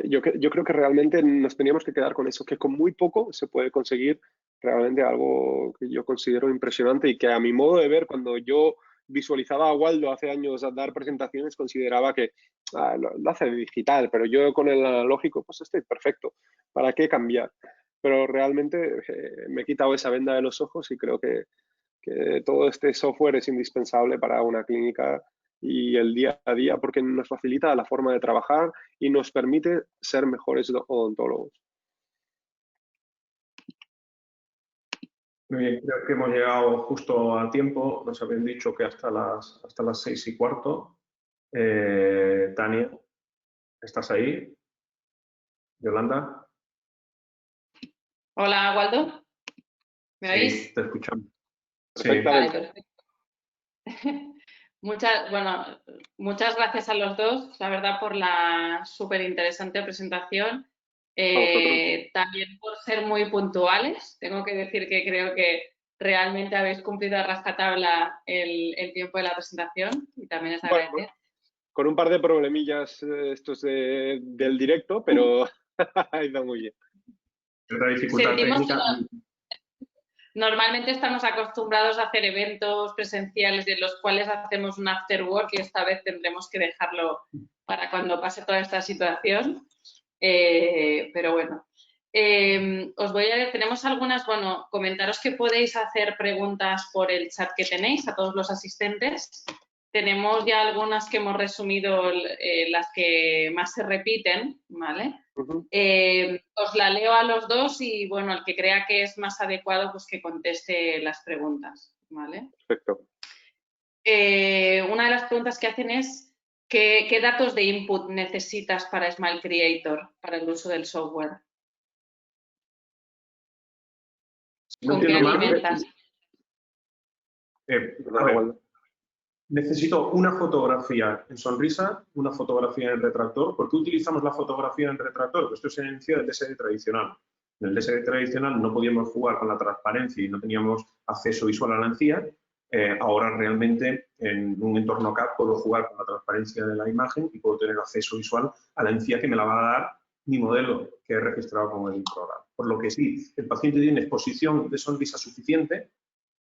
yo creo que realmente nos teníamos que quedar con eso, que con muy poco se puede conseguir realmente algo que yo considero impresionante y que a mi modo de ver, cuando yo visualizaba a Waldo hace años a dar presentaciones, consideraba que lo hace digital, pero yo con el analógico, pues estoy perfecto. ¿Para qué cambiar? Pero realmente me he quitado esa venda de los ojos y creo que todo este software es indispensable para una clínica y el día a día porque nos facilita la forma de trabajar y nos permite ser mejores odontólogos. Muy bien, creo que hemos llegado justo a tiempo. Nos habían dicho que hasta las 6:15. Tania, ¿estás ahí? Yolanda. Hola, Waldo. ¿Me oís? Sí, te escuchamos. Perfectamente. Vale, perfecto. Muchas gracias a los dos, la verdad, por la súper interesante presentación. También por ser muy puntuales. Tengo que decir que creo que realmente habéis cumplido a rajatabla el tiempo de la presentación y también es agradecer. Bueno, con un par de problemillas estos del directo, pero ha ido muy bien. Otra dificultad técnica. Normalmente estamos acostumbrados a hacer eventos presenciales de los cuales hacemos un after work y esta vez tendremos que dejarlo para cuando pase toda esta situación. Pero bueno, tenemos algunas, comentaros que podéis hacer preguntas por el chat que tenéis a todos los asistentes. Tenemos ya algunas que hemos resumido, las que más se repiten, ¿vale? Os la leo a los dos y, bueno, el que crea que es más adecuado, pues que conteste las preguntas, ¿vale? Perfecto. Una de las preguntas que hacen es ¿qué datos de input necesitas para Smile Creator, para el uso del software? ¿Con qué alimentas? A ver, necesito una fotografía en sonrisa, una fotografía en retractor. ¿Por qué utilizamos la fotografía en retractor? Pues esto se inicia del DSD tradicional. En el DSD tradicional no podíamos jugar con la transparencia y no teníamos acceso visual a la encía. Ahora realmente en un entorno CAD puedo jugar con la transparencia de la imagen y puedo tener acceso visual a la encía que me la va a dar mi modelo que he registrado con el programa. Por lo que sí, el paciente tiene exposición de sonrisa suficiente.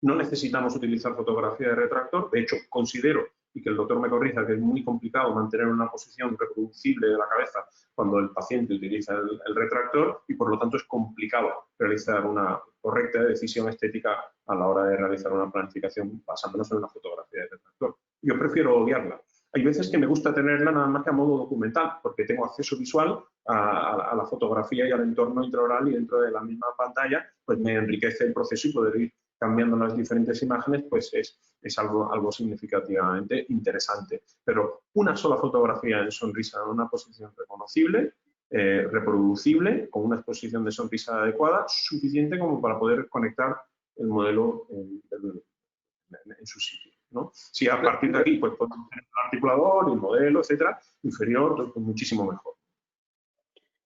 No necesitamos utilizar fotografía de retractor. De hecho, considero, y que el doctor me corrija, que es muy complicado mantener una posición reproducible de la cabeza cuando el paciente utiliza el retractor y, por lo tanto, es complicado realizar una correcta decisión estética a la hora de realizar una planificación basándonos en una fotografía de retractor. Yo prefiero obviarla. Hay veces que me gusta tenerla nada más que a modo documental, porque tengo acceso visual a la fotografía y al entorno intraoral, y dentro de la misma pantalla pues me enriquece el proceso, y poder ir cambiando las diferentes imágenes pues es algo significativamente interesante. Pero una sola fotografía en sonrisa en una posición reconocible, reproducible, con una exposición de sonrisa adecuada, suficiente como para poder conectar el modelo en su sitio, ¿no? Si a partir de aquí pues podemos tener el articulador, el modelo, etcétera, inferior, pues muchísimo mejor.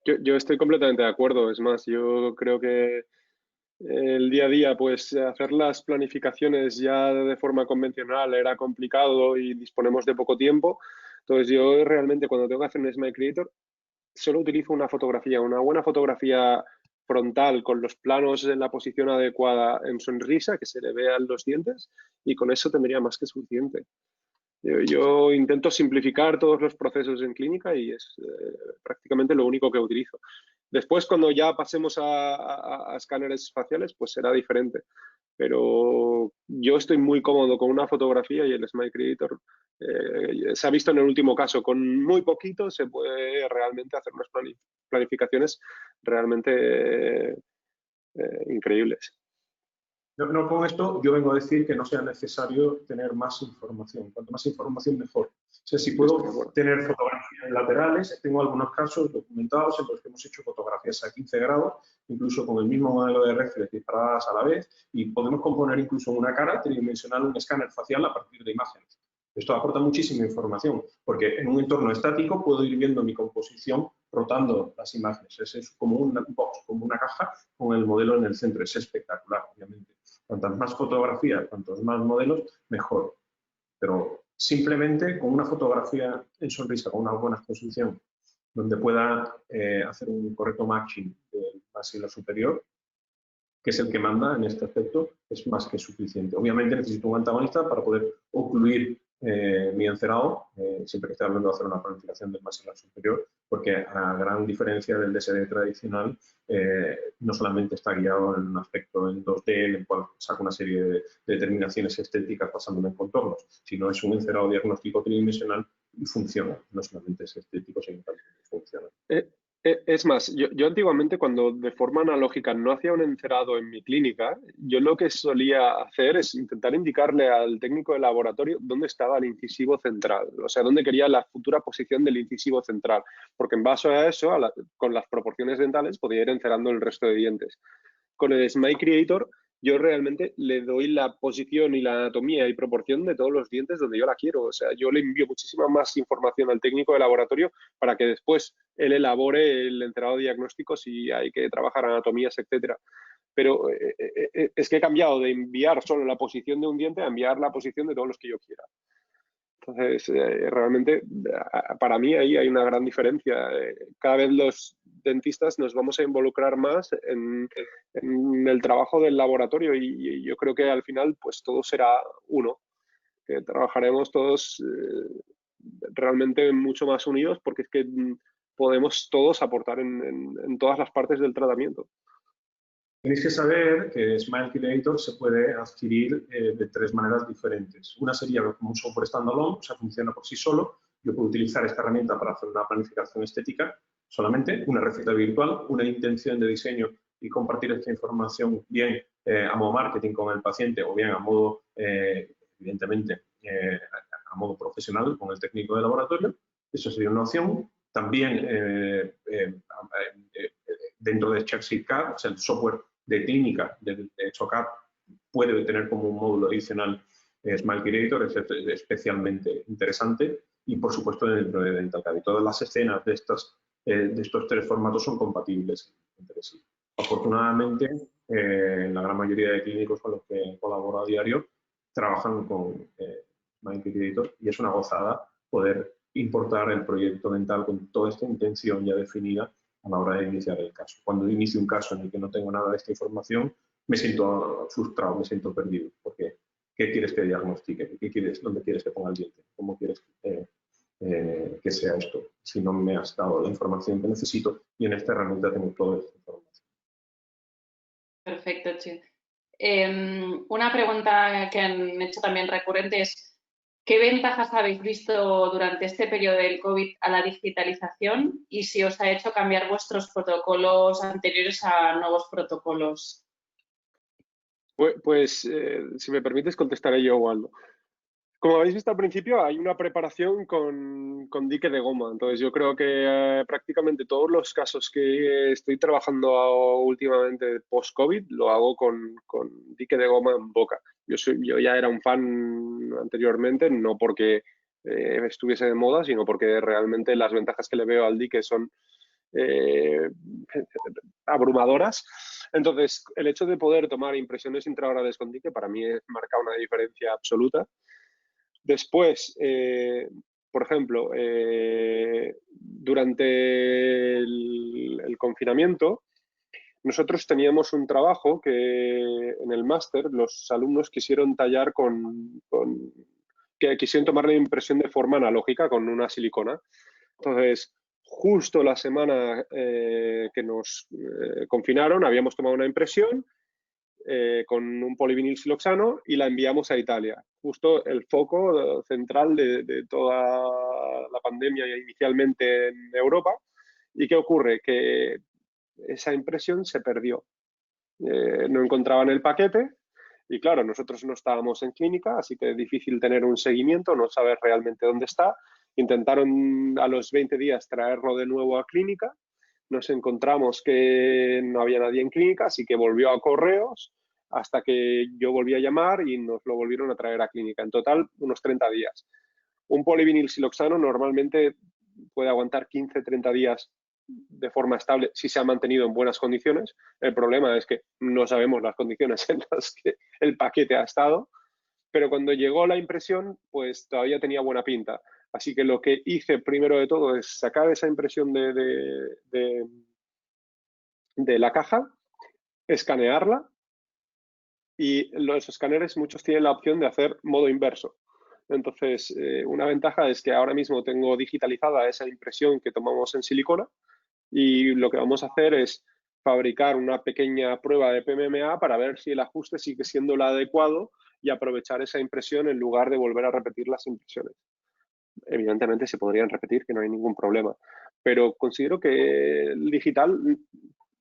Yo estoy completamente de acuerdo. Es más, yo creo que el día a día, pues hacer las planificaciones ya de forma convencional era complicado y disponemos de poco tiempo. Entonces yo realmente cuando tengo que hacer un Smile Creator solo utilizo una fotografía, una buena fotografía frontal con los planos en la posición adecuada en sonrisa, que se le vean los dientes, y con eso tendría más que suficiente. Yo intento simplificar todos los procesos en clínica y es prácticamente lo único que utilizo. Después, cuando ya pasemos a escáneres faciales, pues será diferente. Pero yo estoy muy cómodo con una fotografía, y el Smile Creator se ha visto en el último caso. Con muy poquito se puede realmente hacer unas planificaciones realmente increíbles. No, con esto yo vengo a decir que no sea necesario tener más información. Cuanto más información, mejor. O sea, si puedo tener fotografías laterales, tengo algunos casos documentados en los que hemos hecho fotografías a 15 grados, incluso con el mismo modelo de reflex disparadas a la vez, y podemos componer incluso una cara tridimensional, un escáner facial a partir de imágenes. Esto aporta muchísima información, porque en un entorno estático puedo ir viendo mi composición rotando las imágenes. Es como una box, como una caja con el modelo en el centro. Es espectacular, obviamente. Cuantas más fotografías, cuantos más modelos, mejor. Pero simplemente con una fotografía en sonrisa, con una buena exposición, donde pueda hacer un correcto matching del maxilar superior, que es el que manda en este aspecto, es más que suficiente. Obviamente necesito un antagonista para poder ocluir mi encerado, siempre que esté hablando de hacer una planificación del maxilar superior, porque a gran diferencia del DSD tradicional, no solamente está guiado en un aspecto en 2D, en el cual saca una serie de determinaciones estéticas basándome en contornos, sino es un encerado diagnóstico tridimensional y funciona, no solamente es estético, sino también funciona. Es más, yo antiguamente, cuando de forma analógica no hacía un encerado en mi clínica, yo lo que solía hacer es intentar indicarle al técnico de laboratorio dónde estaba el incisivo central, o sea, dónde quería la futura posición del incisivo central, porque en base a eso, con las proporciones dentales, podía ir encerando el resto de dientes. Con el Smile Creator, yo realmente le doy la posición y la anatomía y proporción de todos los dientes donde yo la quiero. O sea, yo le envío muchísima más información al técnico de laboratorio para que después él elabore el encerado diagnóstico si hay que trabajar anatomías, etcétera. Pero es que he cambiado de enviar solo la posición de un diente a enviar la posición de todos los que yo quiera. Entonces, realmente, para mí ahí hay una gran diferencia. Cada vez los dentistas nos vamos a involucrar más en el trabajo del laboratorio, y yo creo que al final pues todo será uno, que trabajaremos todos realmente mucho más unidos, porque es que podemos todos aportar en todas las partes del tratamiento. Tenéis que saber que Smile Creator se puede adquirir de tres maneras diferentes. Una sería como un software standalone, o sea, funciona por sí solo. Yo puedo utilizar esta herramienta para hacer una planificación estética solamente, una receta virtual, una intención de diseño y compartir esta información bien a modo marketing con el paciente, o bien a modo, evidentemente, a modo profesional con el técnico de laboratorio. Eso sería una opción. También dentro de CheckSheet CAD, o sea, el software de clínica de CHOCAD puede tener como un módulo adicional Smile Creator, es especialmente interesante, y por supuesto dentro de DentalCAD. Y todas las escenas de estos tres formatos son compatibles entre sí. Afortunadamente, la gran mayoría de clínicos con los que colaboro a diario trabajan con Smile Creator, y es una gozada poder importar el proyecto dental con toda esta intención ya definida a la hora de iniciar el caso. Cuando inicio un caso en el que no tengo nada de esta información, me siento frustrado, me siento perdido, porque ¿qué quieres que diagnostique? ¿Qué quieres? ¿Dónde quieres que ponga el diente? ¿Cómo quieres que sea esto? Si no me has dado la información que necesito, y en esta herramienta tengo toda esta información. Perfecto, Chi. Una pregunta que han hecho también recurrente es ¿qué ventajas habéis visto durante este periodo del COVID a la digitalización y si os ha hecho cambiar vuestros protocolos anteriores a nuevos protocolos? Pues, si me permites, contestaré yo, Waldo. Como habéis visto al principio, hay una preparación con dique de goma. Entonces, yo creo que prácticamente todos los casos que estoy trabajando últimamente post-COVID lo hago con dique de goma en boca. Yo ya era un fan anteriormente, no porque estuviese de moda, sino porque realmente las ventajas que le veo al dique son eh, abrumadoras. Entonces, el hecho de poder tomar impresiones intraorales con dique para mí marca una diferencia absoluta. Después, por ejemplo, durante el confinamiento, nosotros teníamos un trabajo que en el máster los alumnos quisieron tallar que quisieron tomar la impresión de forma analógica con una silicona. Entonces, justo la semana que nos confinaron, habíamos tomado una impresión con un polivinil siloxano y la enviamos a Italia. Justo el foco central de toda la pandemia inicialmente en Europa. ¿Y qué ocurre? Que esa impresión se perdió. No encontraban el paquete y claro, nosotros no estábamos en clínica, así que es difícil tener un seguimiento, no saber realmente dónde está. Intentaron a los 20 días traerlo de nuevo a clínica. Nos encontramos que no había nadie en clínica, así que volvió a correos hasta que yo volví a llamar y nos lo volvieron a traer a clínica. En total, unos 30 días. Un polivinil siloxano normalmente puede aguantar 15-30 días de forma estable si se ha mantenido en buenas condiciones. El problema es que no sabemos las condiciones en las que el paquete ha estado, pero cuando llegó la impresión, pues todavía tenía buena pinta. Así que lo que hice primero de todo es sacar esa impresión de la caja, escanearla y los escáneres muchos tienen la opción de hacer modo inverso. Entonces, una ventaja es que ahora mismo tengo digitalizada esa impresión que tomamos en silicona y lo que vamos a hacer es fabricar una pequeña prueba de PMMA para ver si el ajuste sigue siendo el adecuado y aprovechar esa impresión en lugar de volver a repetir las impresiones. Evidentemente se podrían repetir, que no hay ningún problema, pero considero que el digital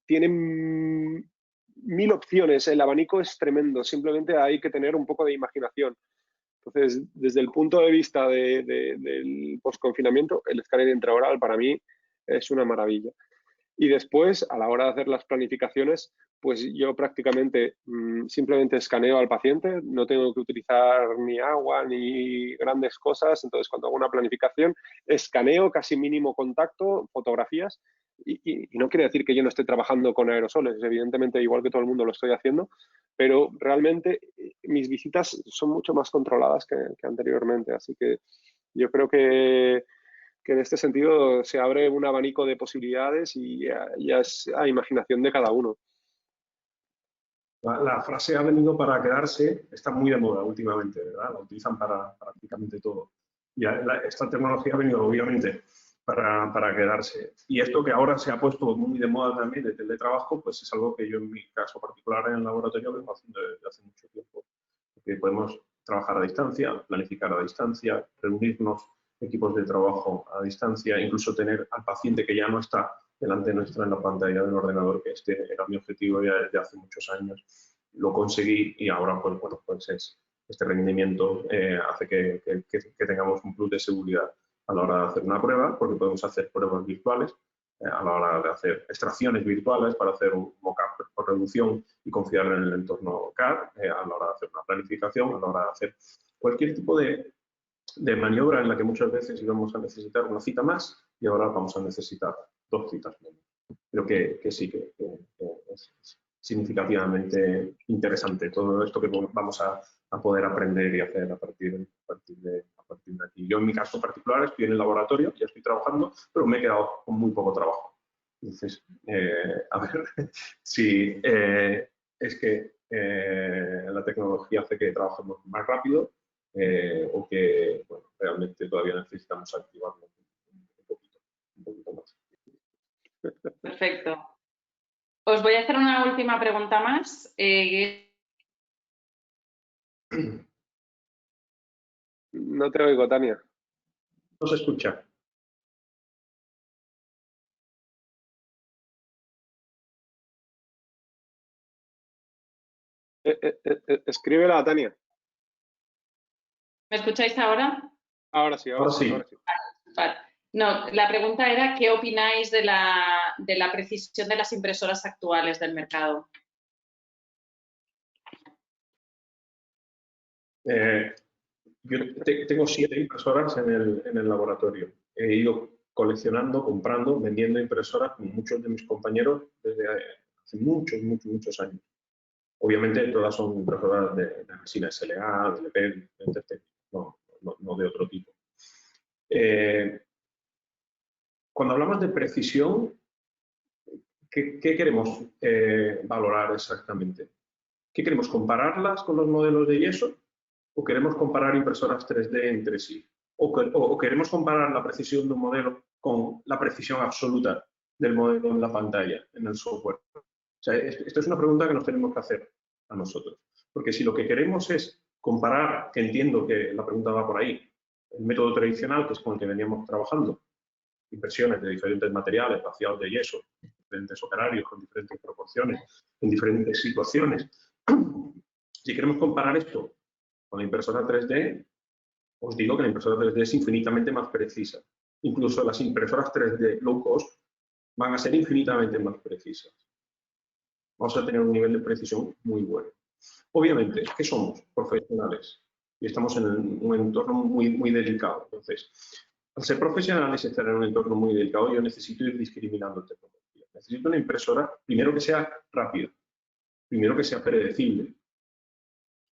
tiene 1000 opciones, el abanico es tremendo, simplemente hay que tener un poco de imaginación. Entonces, desde el punto de vista del posconfinamiento, el escáner intraoral para mí es una maravilla. Y después, a la hora de hacer las planificaciones, pues yo prácticamente simplemente escaneo al paciente, no tengo que utilizar ni agua ni grandes cosas. Entonces, cuando hago una planificación, escaneo casi mínimo contacto, fotografías, y no quiere decir que yo no esté trabajando con aerosoles, evidentemente igual que todo el mundo lo estoy haciendo, pero realmente mis visitas son mucho más controladas que anteriormente. Así que yo creo que en este sentido se abre un abanico de posibilidades y ya es a imaginación de cada uno. La frase ha venido para quedarse, está muy de moda últimamente, ¿verdad? La utilizan para prácticamente todo. Y esta tecnología ha venido, obviamente, para quedarse. Y esto que ahora se ha puesto muy de moda también de teletrabajo, pues es algo que yo en mi caso particular en el laboratorio vengo haciendo desde hace mucho tiempo. Porque podemos trabajar a distancia, planificar a distancia, reunirnos equipos de trabajo a distancia, incluso tener al paciente que ya no está delante nuestra en la pantalla del ordenador, que este era mi objetivo ya desde hace muchos años. Lo conseguí y ahora, pues bueno, pues este rendimiento hace que tengamos un plus de seguridad a la hora de hacer una prueba, porque podemos hacer pruebas virtuales, a la hora de hacer extracciones virtuales para hacer un mockup por reducción y confiar en el entorno CAD, a la hora de hacer una planificación, a la hora de hacer cualquier tipo de maniobra en la que muchas veces íbamos a necesitar una cita más y ahora vamos a necesitar 2 citas menos. Creo que sí, que es significativamente interesante todo esto que vamos a poder aprender y hacer a partir de aquí. Yo en mi caso particular estoy en el laboratorio, ya estoy trabajando, pero me he quedado con muy poco trabajo. Entonces, a ver si es que la tecnología hace que trabajemos más rápido o que bueno, realmente todavía necesitamos activarlo un poquito más. Perfecto. Os voy a hacer una última pregunta más. No te oigo, Tania. No se escucha. Escríbela a Tania. ¿Me escucháis ahora? Ahora sí, ahora sí. Vale. No, la pregunta era ¿qué opináis de la precisión de las impresoras actuales del mercado? Yo tengo 7 impresoras en el laboratorio. He ido coleccionando, comprando, vendiendo impresoras con muchos de mis compañeros desde hace muchos años. Obviamente todas son impresoras de resina SLA, de LP, diferentes técnicas, no de otro tipo. Cuando hablamos de precisión, ¿qué queremos valorar exactamente? ¿Qué queremos? ¿Compararlas con los modelos de yeso? ¿O queremos comparar impresoras 3D entre sí? ¿O queremos comparar la precisión de un modelo con la precisión absoluta del modelo en la pantalla, en el software? O sea, esto es una pregunta que nos tenemos que hacer a nosotros. Porque si lo que queremos es comparar, que entiendo que la pregunta va por ahí, el método tradicional, que es con el que veníamos trabajando, impresiones de diferentes materiales, vaciados de yeso, diferentes operarios con diferentes proporciones, en diferentes situaciones. Si queremos comparar esto con la impresora 3D, os digo que la impresora 3D es infinitamente más precisa. Incluso las impresoras 3D low cost van a ser infinitamente más precisas. Vamos a tener un nivel de precisión muy bueno. Obviamente, ¿qué somos? Profesionales. Y estamos en un entorno muy delicado. Entonces, al ser profesionales y estar en un entorno muy delicado, yo necesito ir discriminando tecnología. Necesito una impresora, primero que sea rápida, primero que sea predecible.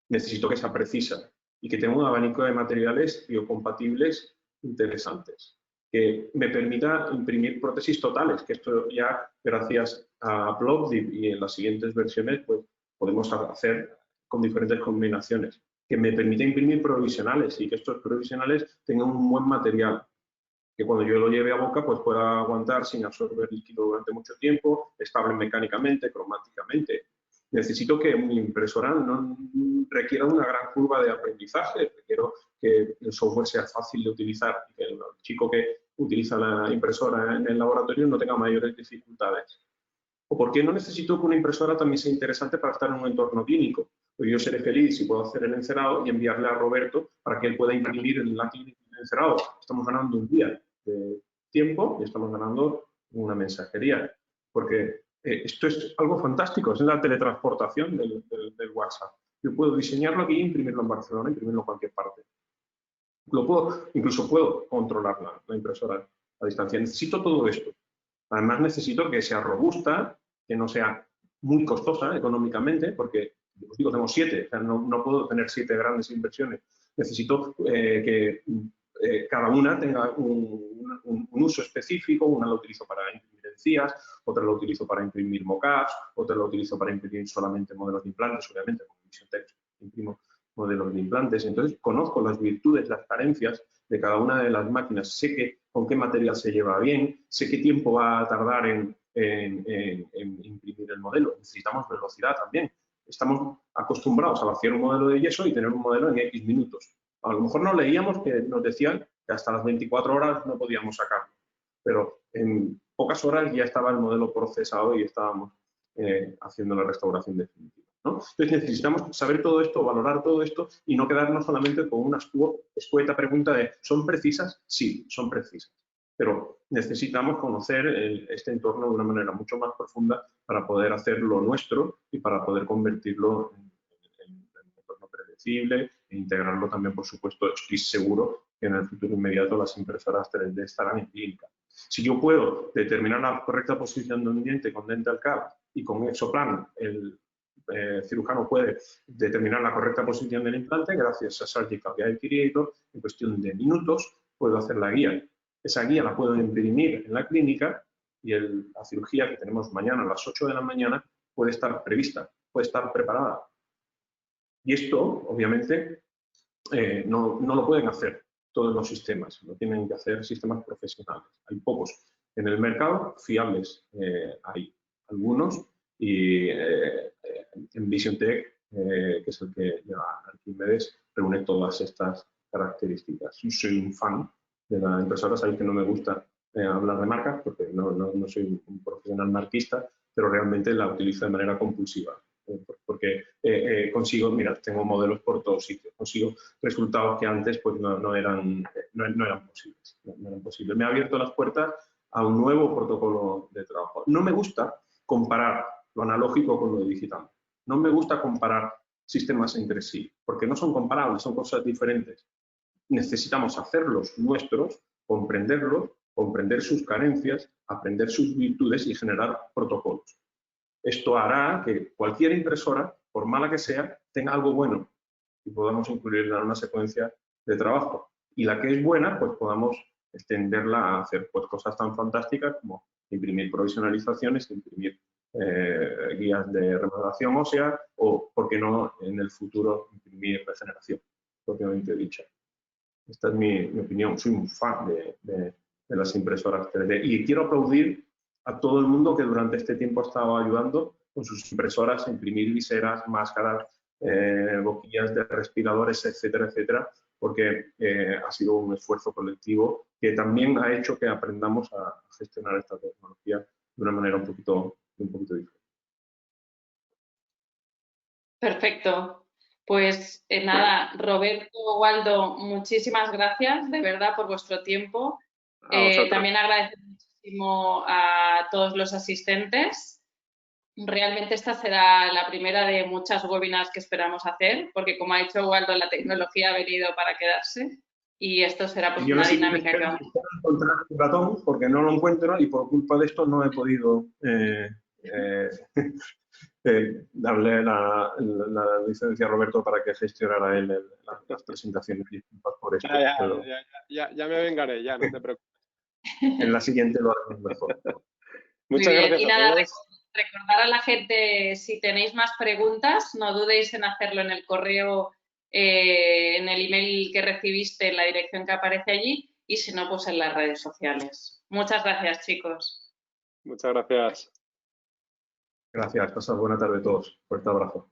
Necesito que sea precisa y que tenga un abanico de materiales biocompatibles interesantes, que me permita imprimir prótesis totales, que esto ya gracias a Plovdiv y en las siguientes versiones pues podemos hacer con diferentes combinaciones, que me permita imprimir provisionales y que estos provisionales tengan un buen material, que cuando yo lo lleve a boca pues pueda aguantar sin absorber líquido durante mucho tiempo, estable mecánicamente, cromáticamente. Necesito que mi impresora no requiera una gran curva de aprendizaje, requiero que el software sea fácil de utilizar y que el chico que utiliza la impresora en el laboratorio no tenga mayores dificultades. ¿O por qué no necesito que una impresora también sea interesante para estar en un entorno clínico? Pues yo seré feliz si puedo hacer el encerado y enviarle a Roberto para que él pueda imprimir en la clínica el encerado. Estamos ganando un día de tiempo y estamos ganando una mensajería. Porque esto es algo fantástico, es la teletransportación del WhatsApp. Yo puedo diseñarlo aquí, imprimirlo en Barcelona, imprimirlo en cualquier parte. Incluso puedo controlar la impresora a distancia. Necesito todo esto. Además, necesito que sea robusta, que no sea muy costosa económicamente, porque, os digo, tengo 7, o sea, no puedo tener 7 grandes inversiones. Necesito que cada una tenga un uso específico. Una la utilizo para imprimir encías, otra la utilizo para imprimir mockups, otra la utilizo para imprimir solamente modelos de implantes, obviamente, con VisionTech imprimo modelos de implantes. Entonces, conozco las virtudes, las carencias de cada una de las máquinas, sé con qué material se lleva bien, sé qué tiempo va a tardar en imprimir el modelo. Necesitamos velocidad también. Estamos acostumbrados a vaciar un modelo de yeso y tener un modelo en X minutos. A lo mejor no leíamos que nos decían que hasta las 24 horas no podíamos sacarlo, pero en pocas horas ya estaba el modelo procesado y estábamos haciendo la restauración definitiva, ¿no? Entonces necesitamos saber todo esto, valorar todo esto y no quedarnos solamente con una escueta pregunta de ¿son precisas? Sí, son precisas. Pero necesitamos conocer este entorno de una manera mucho más profunda para poder hacer lo nuestro y para poder convertirlo en un entorno predecible e integrarlo también, por supuesto. Estoy seguro que en el futuro inmediato las impresoras 3D estarán en clínica. Si yo puedo determinar la correcta posición de un diente con DentalCAD y con Exoplan, el cirujano puede determinar la correcta posición del implante, gracias a Surgical Guide Creator, en cuestión de minutos puedo hacer la guía. Esa guía la puedo imprimir en la clínica y la cirugía que tenemos mañana a las 8 de la mañana puede estar prevista, puede estar preparada. Y esto, obviamente, no lo pueden hacer todos los sistemas, lo tienen que hacer sistemas profesionales. Hay pocos en el mercado, fiables hay algunos, y en VisionTech, que es el que lleva Arquímedes, reúne todas estas características. Yo soy un fan de la impresora, sabéis que no me gusta hablar de marcas porque no soy un profesional marquista, pero realmente la utilizo de manera compulsiva. Porque consigo, mira, tengo modelos por todos sitios, consigo resultados que antes pues no eran posibles. No eran posibles. Me ha abierto las puertas a un nuevo protocolo de trabajo. No me gusta comparar lo analógico con lo digital. No me gusta comparar sistemas entre sí, porque no son comparables, son cosas diferentes. Necesitamos hacerlos nuestros, comprenderlos, comprender sus carencias, aprender sus virtudes y generar protocolos. Esto hará que cualquier impresora, por mala que sea, tenga algo bueno y podamos incluirla en una secuencia de trabajo. Y la que es buena, pues podamos extenderla a hacer pues, cosas tan fantásticas como imprimir provisionalizaciones, imprimir guías de remodelación ósea o, por qué no, en el futuro imprimir regeneración, propiamente dicha. Esta es mi opinión. Soy un fan de las impresoras 3D y quiero aplaudir a todo el mundo que durante este tiempo ha estado ayudando con sus impresoras a imprimir viseras, máscaras, boquillas de respiradores, etcétera, etcétera, porque ha sido un esfuerzo colectivo que también ha hecho que aprendamos a gestionar esta tecnología de una manera un poquito diferente. Perfecto. Pues nada, Roberto, Waldo, muchísimas gracias de verdad por vuestro tiempo. También agradezco muchísimo a todos los asistentes. Realmente esta será la primera de muchas webinars que esperamos hacer, porque como ha dicho Waldo, la tecnología ha venido para quedarse y esto será pues una dinámica que vamos a encontrar un ratón porque no lo encuentro y por culpa de esto no he podido darle la licencia a Roberto para que gestionara él las presentaciones. Por esto, ya me vengaré, ya, no te preocupes. En la siguiente lo haremos mejor. Muchas gracias y nada, a todos. recordar a la gente, si tenéis más preguntas, no dudéis en hacerlo en el correo, en el email que recibiste, en la dirección que aparece allí, y si no, pues en las redes sociales. Muchas gracias, chicos. Muchas gracias. Gracias. Pasad buena tarde a todos. Fuerte abrazo.